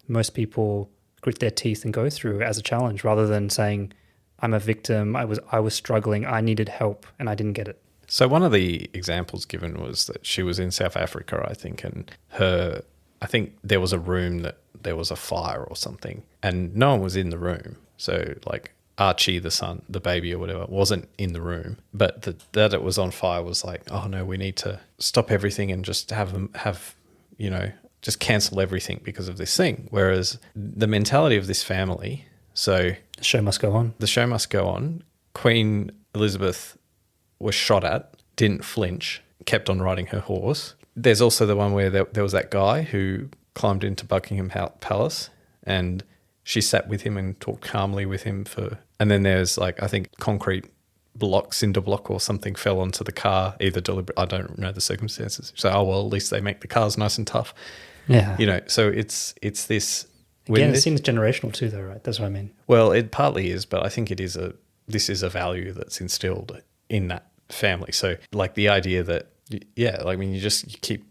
most people grit their teeth and go through as a challenge, rather than saying, I'm a victim, I was struggling, I needed help, and I didn't get it. So one of the examples given was that she was in South Africa, I think, and I think there was a room that there was a fire or something, and no one was in the room. So like Archie, the son, the baby or whatever, wasn't in the room, but that it was on fire was like, oh no, we need to stop everything and just have just cancel everything because of this thing. Whereas the mentality of this family, so The show must go on. the show must go on. Queen Elizabeth was shot at, didn't flinch, kept on riding her horse. There's also the one where there was that guy who climbed into Buckingham Palace and she sat with him and talked calmly with him and then there's like, I think concrete cinder block or something fell onto the car, either deliberate, I don't know the circumstances. So, oh, well, at least they make the cars nice and tough. Yeah. So it's this. Again, it seems generational too, though, right? That's what I mean. Well, it partly is, but I think this is a value that's instilled in that family. So like the idea that, you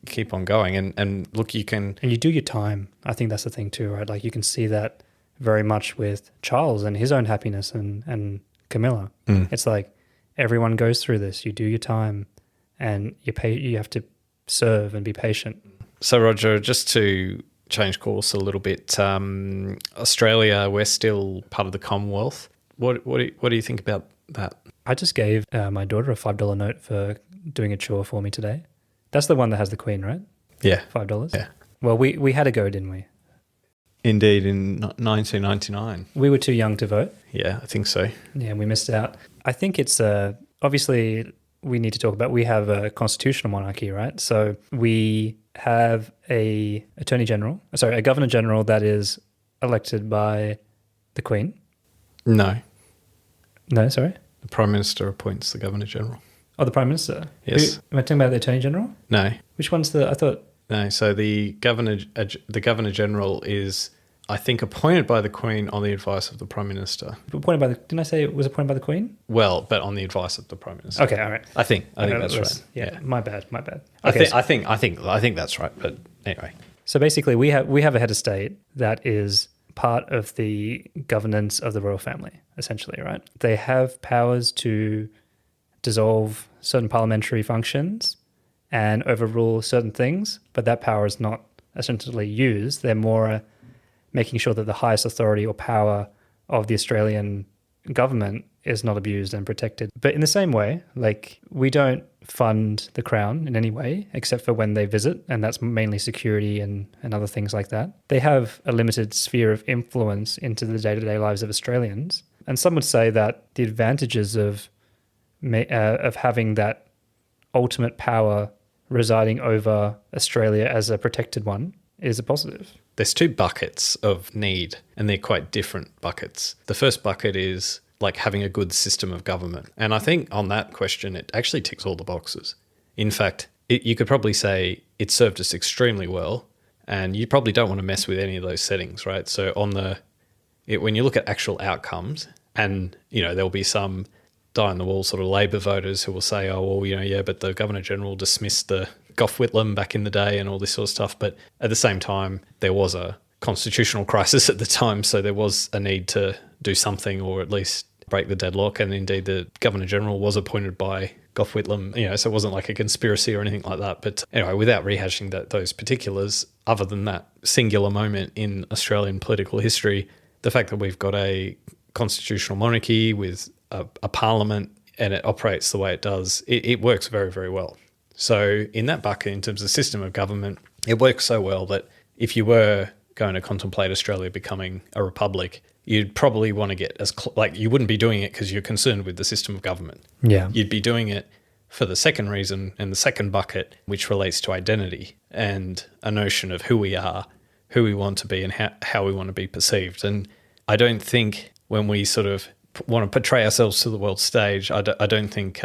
keep on going and look, you can. And you do your time. I think that's the thing too, right? Like you can see that very much with Charles and his own happiness and Camilla. It's like everyone goes through this. You do your time and you have to serve and be patient. So Roger, just to change course a little bit, Australia, we're still part of the Commonwealth. What do you think about that? I just gave my daughter a $5 note for doing a chore for me today. That's the one that has the Queen, right? Yeah. $5? Yeah. Well, we had a go, didn't we? Indeed, in 1999. We were too young to vote. Yeah, I think so. Yeah, we missed out. I think it's obviously we need to talk about, we have a constitutional monarchy, right? So we have a governor general that is elected by the Queen. No, Sorry. the Prime Minister appoints the Governor General. Oh, the Prime Minister. Yes. Am I talking about the Attorney General? No, Which one's I thought No, so the governor general is, I think, appointed by the Queen on the advice of the Prime Minister. Appointed by the, didn't I say it was appointed by the Queen? Well, but on the advice of the Prime Minister. Okay, all right. I think that's right. Yeah, my bad. Okay, I think that's right. But anyway, so basically, we have a head of state that is part of the governance of the royal family, essentially, right? They have powers to dissolve certain parliamentary functions and overrule certain things, but that power is not essentially used. They're more making sure that the highest authority or power of the Australian government is not abused and protected. But in the same way, like, we don't fund the Crown in any way except for when they visit, and that's mainly security and other things like that. They have a limited sphere of influence into the day-to-day lives of Australians. And some would say that the advantages of having that ultimate power residing over Australia as a protected one is a positive. There's two buckets of need, and they're quite different buckets. The first bucket is like having a good system of government. And I think on that question, it actually ticks all the boxes. In fact, you could probably say it served us extremely well, and you probably don't want to mess with any of those settings, right? So when you look at actual outcomes, and there'll be some die-on-the-wall sort of Labor voters who will say, oh, well, yeah, but the Governor-General dismissed the Gough Whitlam back in the day and all this sort of stuff. But at the same time, there was a constitutional crisis at the time, so there was a need to do something or at least break the deadlock. And indeed, the Governor-General was appointed by Gough Whitlam, so it wasn't like a conspiracy or anything like that. But anyway, without rehashing those particulars, other than that singular moment in Australian political history, the fact that we've got a constitutional monarchy with a parliament and it operates the way it does, it works very, very well. So in that bucket, in terms of system of government, it works so well that if you were going to contemplate Australia becoming a republic, you'd probably want to get you wouldn't be doing it because you're concerned with the system of government. Yeah. You'd be doing it for the second reason, and the second bucket, which relates to identity and a notion of who we are, who we want to be, and how we want to be perceived. And I don't think when we sort of want to portray ourselves to the world stage, I don't think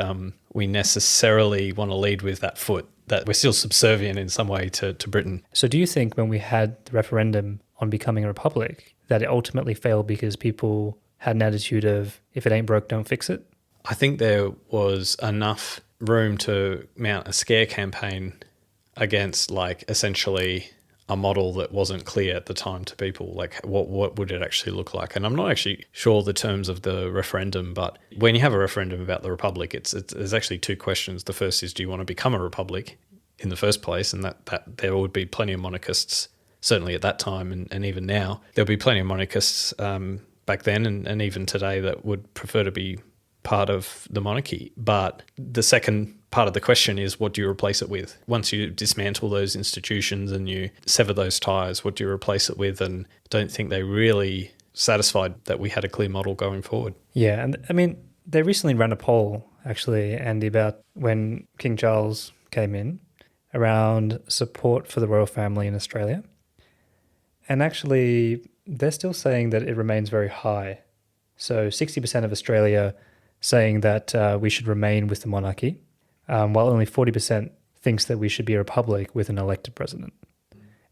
we necessarily want to lead with that foot, that we're still subservient in some way to Britain. So do you think when we had the referendum on becoming a republic, that it ultimately failed because people had an attitude of, if it ain't broke, don't fix it? I think there was enough room to mount a scare campaign against, like, essentially a model that wasn't clear at the time to people, like what would it actually look like. And I'm not actually sure the terms of the referendum, but when you have a referendum about the republic, there's actually two questions. The first is, do you want to become a republic in the first place? And that there would be plenty of monarchists, certainly at that time and even now. There'll be plenty of monarchists back then and even today that would prefer to be part of the monarchy. But the second part of the question is, what do you replace it with? Once you dismantle those institutions and you sever those ties, what do you replace it with? And I don't think they really satisfied that we had a clear model going forward. Yeah, and I mean, they recently ran a poll, actually, Andy, about when King Charles came in, around support for the royal family in Australia. And actually, they're still saying that it remains very high. So 60% of Australia saying that we should remain with the monarchy, while only 40% thinks that we should be a republic with an elected president.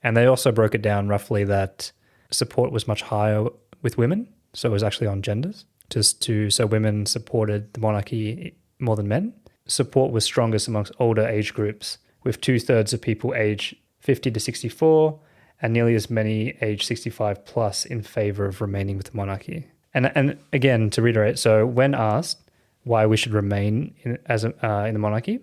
And they also broke it down roughly that support was much higher with women, so it was actually on genders, so women supported the monarchy more than men. Support was strongest amongst older age groups, with 2/3 of people aged 50 to 64 and nearly as many aged 65 plus in favour of remaining with the monarchy. And again, to reiterate, so when asked why we should remain in the monarchy,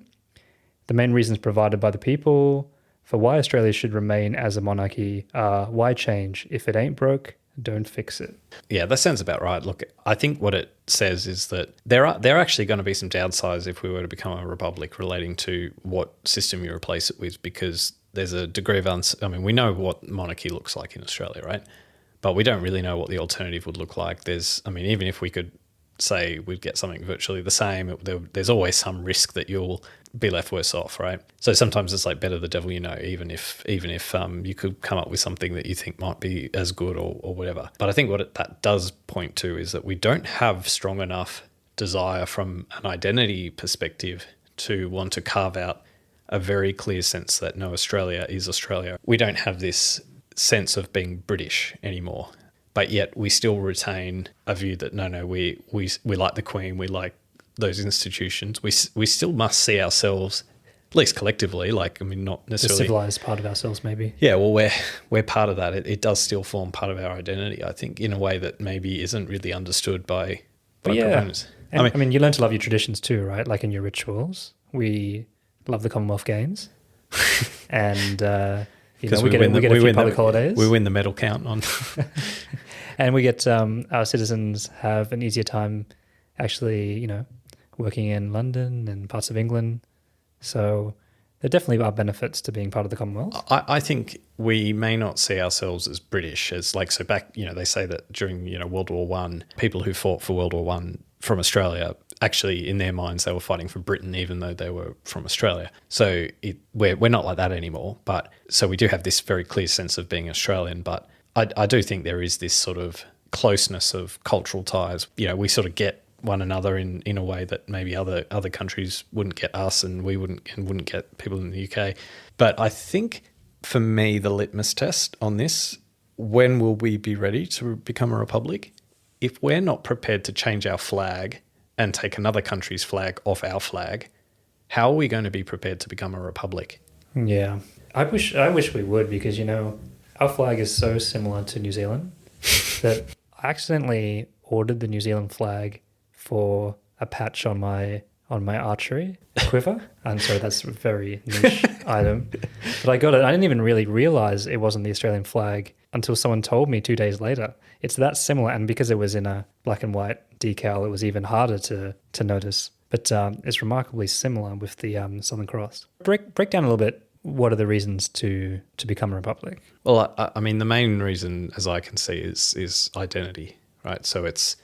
the main reasons provided by the people for why Australia should remain as a monarchy are, why change? If it ain't broke, don't fix it. Yeah, that sounds about right. Look, I think what it says is that there are actually going to be some downsides if we were to become a republic relating to what system you replace it with, because there's a degree of we know what monarchy looks like in Australia, right? But we don't really know what the alternative would look like. Even if we could say we'd get something virtually the same, there's always some risk that you'll be left worse off, right? So sometimes it's like better the devil you know, even if you could come up with something that you think might be as good or whatever. But I think what that does point to is that we don't have strong enough desire from an identity perspective to want to carve out a very clear sense that no, Australia is Australia. We don't have this sense of being British anymore, but yet we still retain a view that no, we like the Queen, we like those institutions. We still must see ourselves, at least collectively, like, I mean, not The necessarily civilized part of ourselves, maybe. Yeah, well, we're part of that. It does still form part of our identity, I think, in a way that maybe isn't really understood by proponents. And, I mean, you learn to love your traditions too, right? Like in your rituals, we love the Commonwealth Games, and we get a few public holidays. We win the medal count on, and we get our citizens have an easier time, actually, working in London and parts of England. So there definitely are benefits to being part of the Commonwealth. I think we may not see ourselves as British as so back, they say that during, World War One, people who fought for World War One from Australia, actually in their minds, they were fighting for Britain, even though they were from Australia. So we're not like that anymore. But so we do have this very clear sense of being Australian. But I do think there is this sort of closeness of cultural ties. We sort of get one another in a way that maybe other countries wouldn't get us, and we wouldn't get people in the UK. But I think for me, the litmus test on this, when will we be ready to become a republic? If we're not prepared to change our flag and take another country's flag off our flag, how are we going to be prepared to become a republic? Yeah, I wish we would, because our flag is so similar to New Zealand that I accidentally ordered the New Zealand flag for a patch on my archery quiver, and so that's a very niche item. But I got it. I didn't even really realize it wasn't the Australian flag until someone told me 2 days later. It's that similar, and because it was in a black and white decal, it was even harder to notice. But it's remarkably similar with the Southern Cross. Break down a little bit. What are the reasons to become a republic? Well, I mean, the main reason, as I can see, is identity, right? So it's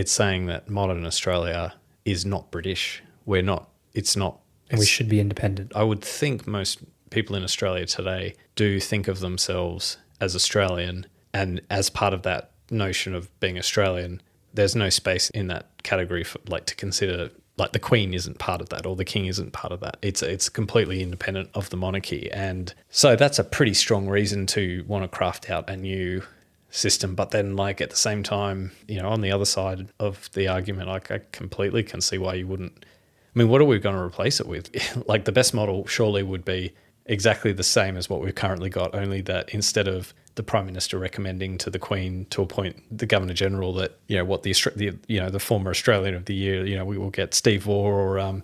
saying that modern Australia is not British. We're not. It's not. And we should be independent. I would think most people in Australia today do think of themselves as Australian, and as part of that notion of being Australian, there's no space in that category for to consider the Queen isn't part of that, or the King isn't part of that. It's completely independent of the monarchy, and so that's a pretty strong reason to want to craft out a new system. But then at the same time, on the other side of the argument, I completely can see why you wouldn't. I mean, what are we going to replace it with? The best model surely would be exactly the same as what we've currently got, only that instead of the Prime Minister recommending to the Queen to appoint the Governor General, that the former Australian of the Year, we will get Steve Waugh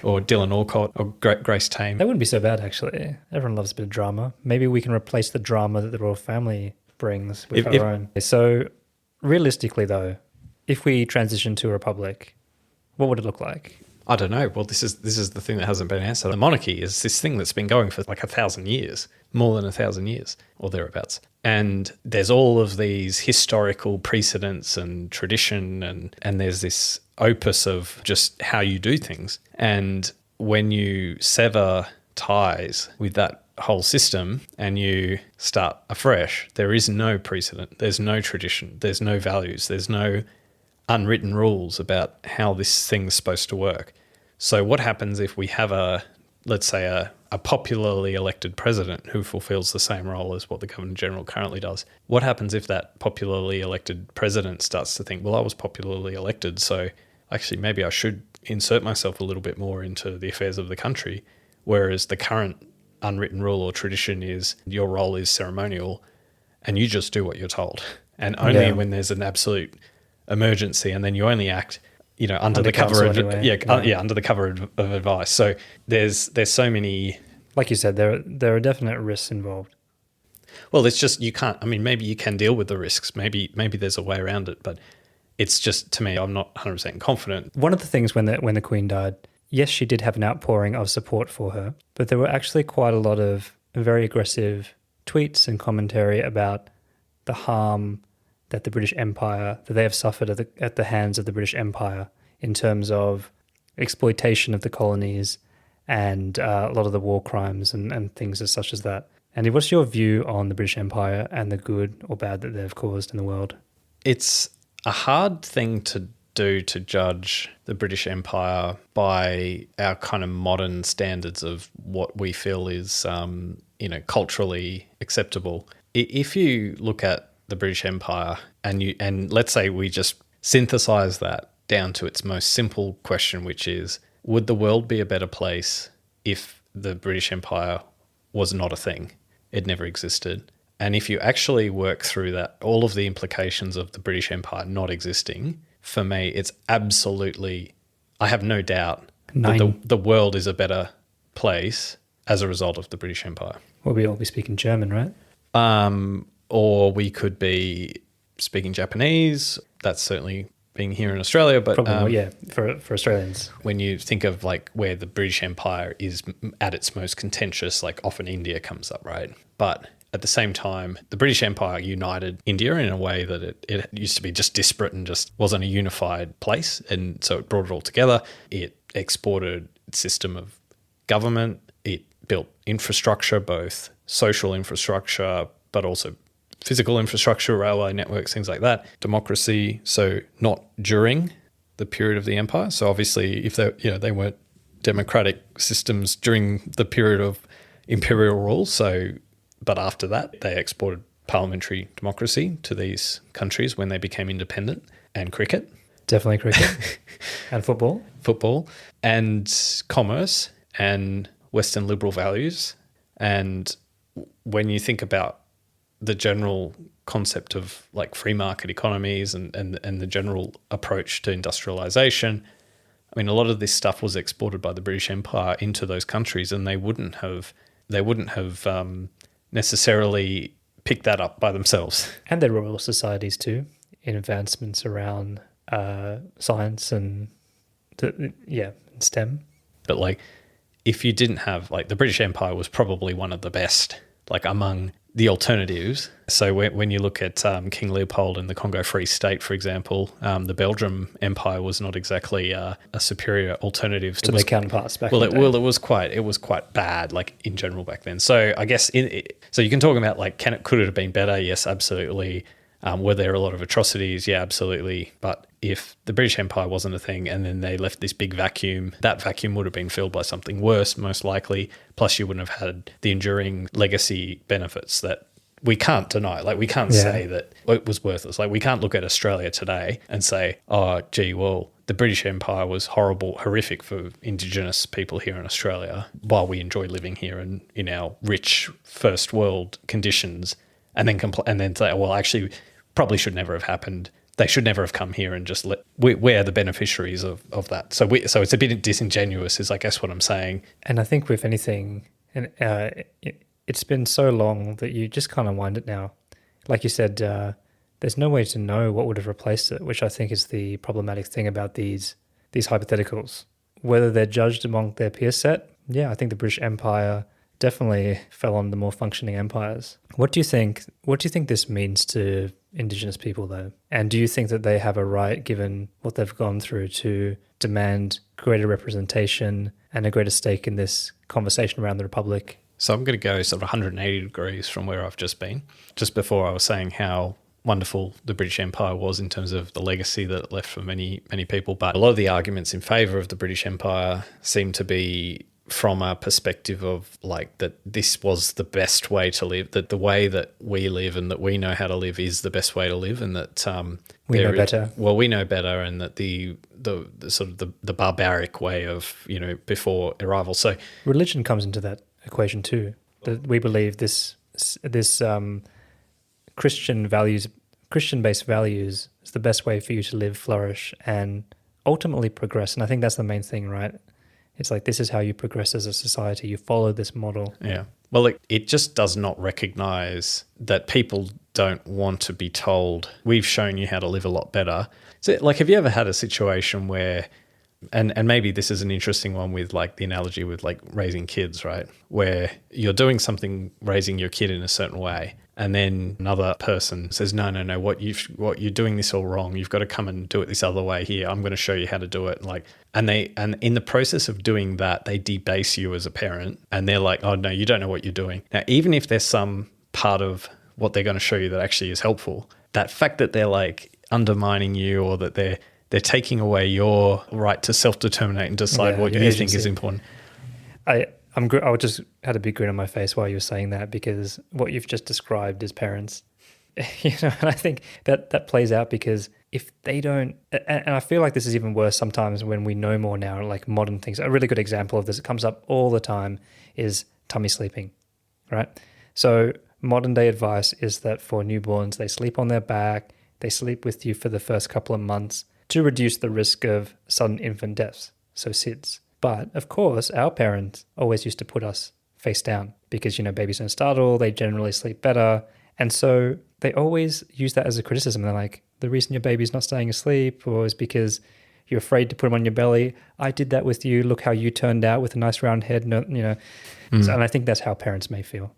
or Dylan Alcott or Grace Tame. That wouldn't be so bad, actually. Everyone loves a bit of drama. Maybe we can replace the drama that the royal family brings with our own. So realistically, though, if we transition to a republic, what would it look like? I don't know. Well, this is the thing that hasn't been answered. The monarchy is this thing that's been going for 1,000 years, more than 1,000 years or thereabouts. And there's all of these historical precedents and tradition, and there's this opus of just how you do things. And when you sever ties with that whole system and you start afresh, there is no precedent, there's no tradition, there's no values, there's no unwritten rules about how this thing's supposed to work. So what happens if we have let's say a popularly elected president who fulfills the same role as what the Governor General currently does? What happens if that popularly elected president starts to think, well, I was popularly elected, so actually maybe I should insert myself a little bit more into the affairs of the country, whereas the current unwritten rule or tradition is your role is ceremonial and you just do what you're told, and only when there's an absolute emergency, and then you only act under the cover of under the cover of advice. So there's so many, like you said, there are definite risks involved. Well, it's just you can't. I mean, maybe you can deal with the risks. Maybe there's a way around it, but it's just, to me, I'm not 100% confident. One of the things when the Queen died, yes, she did have an outpouring of support for her, but there were actually quite a lot of very aggressive tweets and commentary about the harm that the British Empire, that they have suffered at the hands of the British Empire in terms of exploitation of the colonies and a lot of the war crimes and things such as that. And what's your view on the British Empire and the good or bad that they've caused in the world? It's a hard thing to do to judge the British Empire by our kind of modern standards of what we feel is, culturally acceptable. If you look at the British Empire and let's say we just synthesize that down to its most simple question, which is, would the world be a better place if the British Empire was not a thing? It never existed. And if you actually work through that, all of the implications of the British Empire not existing, for me, it's absolutely, I have no doubt that the world is a better place as a result of the British Empire. Well, we all be speaking German, right? Or we could be speaking Japanese. That's certainly being here in Australia. But Probably, for Australians. when you think of like where the British Empire is at its most contentious, like often India comes up, right? But at the same time, the British Empire united India in a way that it used to be just disparate and just wasn't a unified place. And so it brought it all together. It exported its system of government. It built infrastructure, both social infrastructure, but also physical infrastructure, railway networks, things like that. Democracy, so not during the period of the empire. So obviously, if they weren't democratic systems during the period of imperial rule. So, but after that, they exported parliamentary democracy to these countries when they became independent, and cricket. Definitely cricket. And football. And commerce and Western liberal values. And when you think about the general concept of like free market economies and the general approach to industrialization, I mean, a lot of this stuff was exported by the British Empire into those countries, and they wouldn't have necessarily picked that up by themselves. And their royal societies too, in advancements around science and STEM. But like, if you didn't have, like, the British Empire was probably one of the best, like, among the alternatives. So when you look at King Leopold and the Congo Free State, for example, the Belgium Empire was not exactly a superior alternative to their counterparts back well, in the day. it was quite bad, like, in general back then. So I guess so you can talk about like, could it have been better? Yes, absolutely. Were there a lot of atrocities? Yeah, absolutely. But if the British Empire wasn't a thing and then they left this big vacuum, that vacuum would have been filled by something worse, most likely. Plus, you wouldn't have had the enduring legacy benefits that we can't deny. Like, we can't say that it was worthless. Like, we can't look at Australia today and say, oh, gee, well, the British Empire was horrific for Indigenous people here in Australia while we enjoy living here and in our rich first world conditions, and then say, well, actually, probably should never have happened. They should never have come here and just we're the beneficiaries of that. So it's a bit disingenuous, is I guess what I'm saying. And I think with anything, it's been so long that you just kind of wind it now. Like you said, there's no way to know what would have replaced it, which I think is the problematic thing about these hypotheticals. Whether they're judged among their peer set, I think the British Empire definitely fell on the more functioning empires. What do you think this means to Indigenous people, though? And do you think that they have a right, given what they've gone through, to demand greater representation and a greater stake in this conversation around the Republic? So I'm going to go sort of 180 degrees from where I've just been. Just before, I was saying how wonderful the British Empire was in terms of the legacy that it left for many, many people. But a lot of the arguments in favour of the British Empire seem to be from a perspective of like that this was the best way to live, that the way that we live and that we know how to live is the best way to live, and that we know better. Well, we know better, and that the sort of the barbaric way of, before arrival. So religion comes into that equation too. That we believe this Christian-based values is the best way for you to live, flourish, and ultimately progress. And I think that's the main thing, right? It's like, this is how you progress as a society. You follow this model. Yeah. Well, it just does not recognize that people don't want to be told, we've shown you how to live a lot better. So, like, have you ever had a situation where, and maybe this is an interesting one with like the analogy with like raising kids, right? Where you're doing something, raising your kid in a certain way, and then another person says, no, what you're doing this all wrong. You've got to come and do it this other way here. I'm going to show you how to do it. And in the process of doing that, they debase you as a parent, and they're like, oh no, you don't know what you're doing. Now, even if there's some part of what they're going to show you that actually is helpful, that fact that they're like undermining you, or that they're they're taking away your right to self-determinate and decide what your you think is agency. important. I just had a big grin on my face while you were saying that, because what you've just described as parents, and I think that plays out because if they don't, and I feel like this is even worse sometimes when we know more now, like modern things. A really good example of this, it comes up all the time, is tummy sleeping, right? So modern day advice is that for newborns, they sleep on their back, they sleep with you for the first couple of months to reduce the risk of sudden infant deaths, so SIDS. But of course, our parents always used to put us face down because, babies don't startle, they generally sleep better. And so they always use that as a criticism. They're like, the reason your baby's not staying asleep is because you're afraid to put them on your belly. I did that with you. Look how you turned out with a nice round head. So, and I think that's how parents may feel.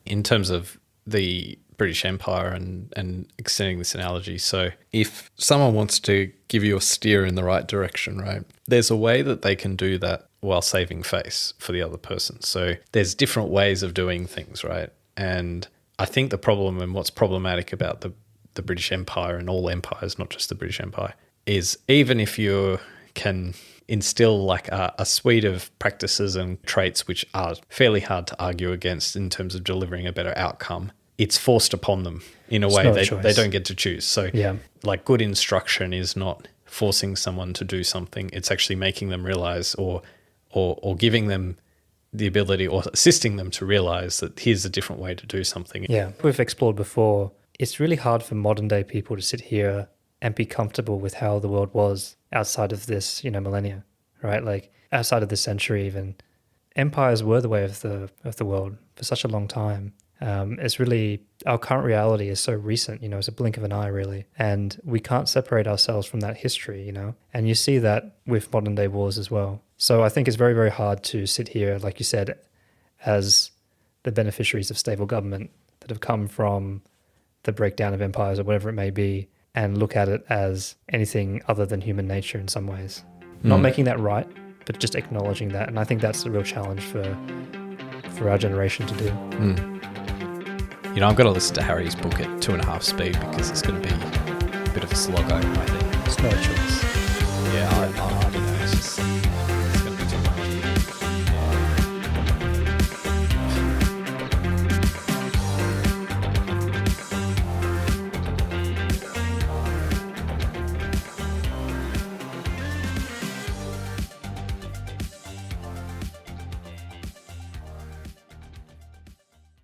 In terms of the British Empire and extending this analogy, so if someone wants to give you a steer in the right direction, right, there's a way that they can do that while saving face for the other person. So there's different ways of doing things, right? And I think the problem and what's problematic about the British Empire and all empires, not just the British Empire, is even if you can instill like a suite of practices and traits which are fairly hard to argue against in terms of delivering a better outcome, it's forced upon them in a way they don't get to choose. So like good instruction is not forcing someone to do something. It's actually making them realize or giving them the ability or assisting them to realize that here's a different way to do something. Yeah, we've explored before. It's really hard for modern day people to sit here and be comfortable with how the world was outside of this, millennia, right? Like outside of this century even. Empires were the way of the world for such a long time. It's really, our current reality is so recent, it's a blink of an eye really. And we can't separate ourselves from that history, and you see that with modern day wars as well. So I think it's very, very hard to sit here, like you said, as the beneficiaries of stable government that have come from the breakdown of empires or whatever it may be, and look at it as anything other than human nature in some ways. Not making that right, but just acknowledging that. And I think that's the real challenge for our generation to do. I'm going to listen to Harry's book at 2.5 speed because it's going to be a bit of a slog, I think. It's no choice. Yeah,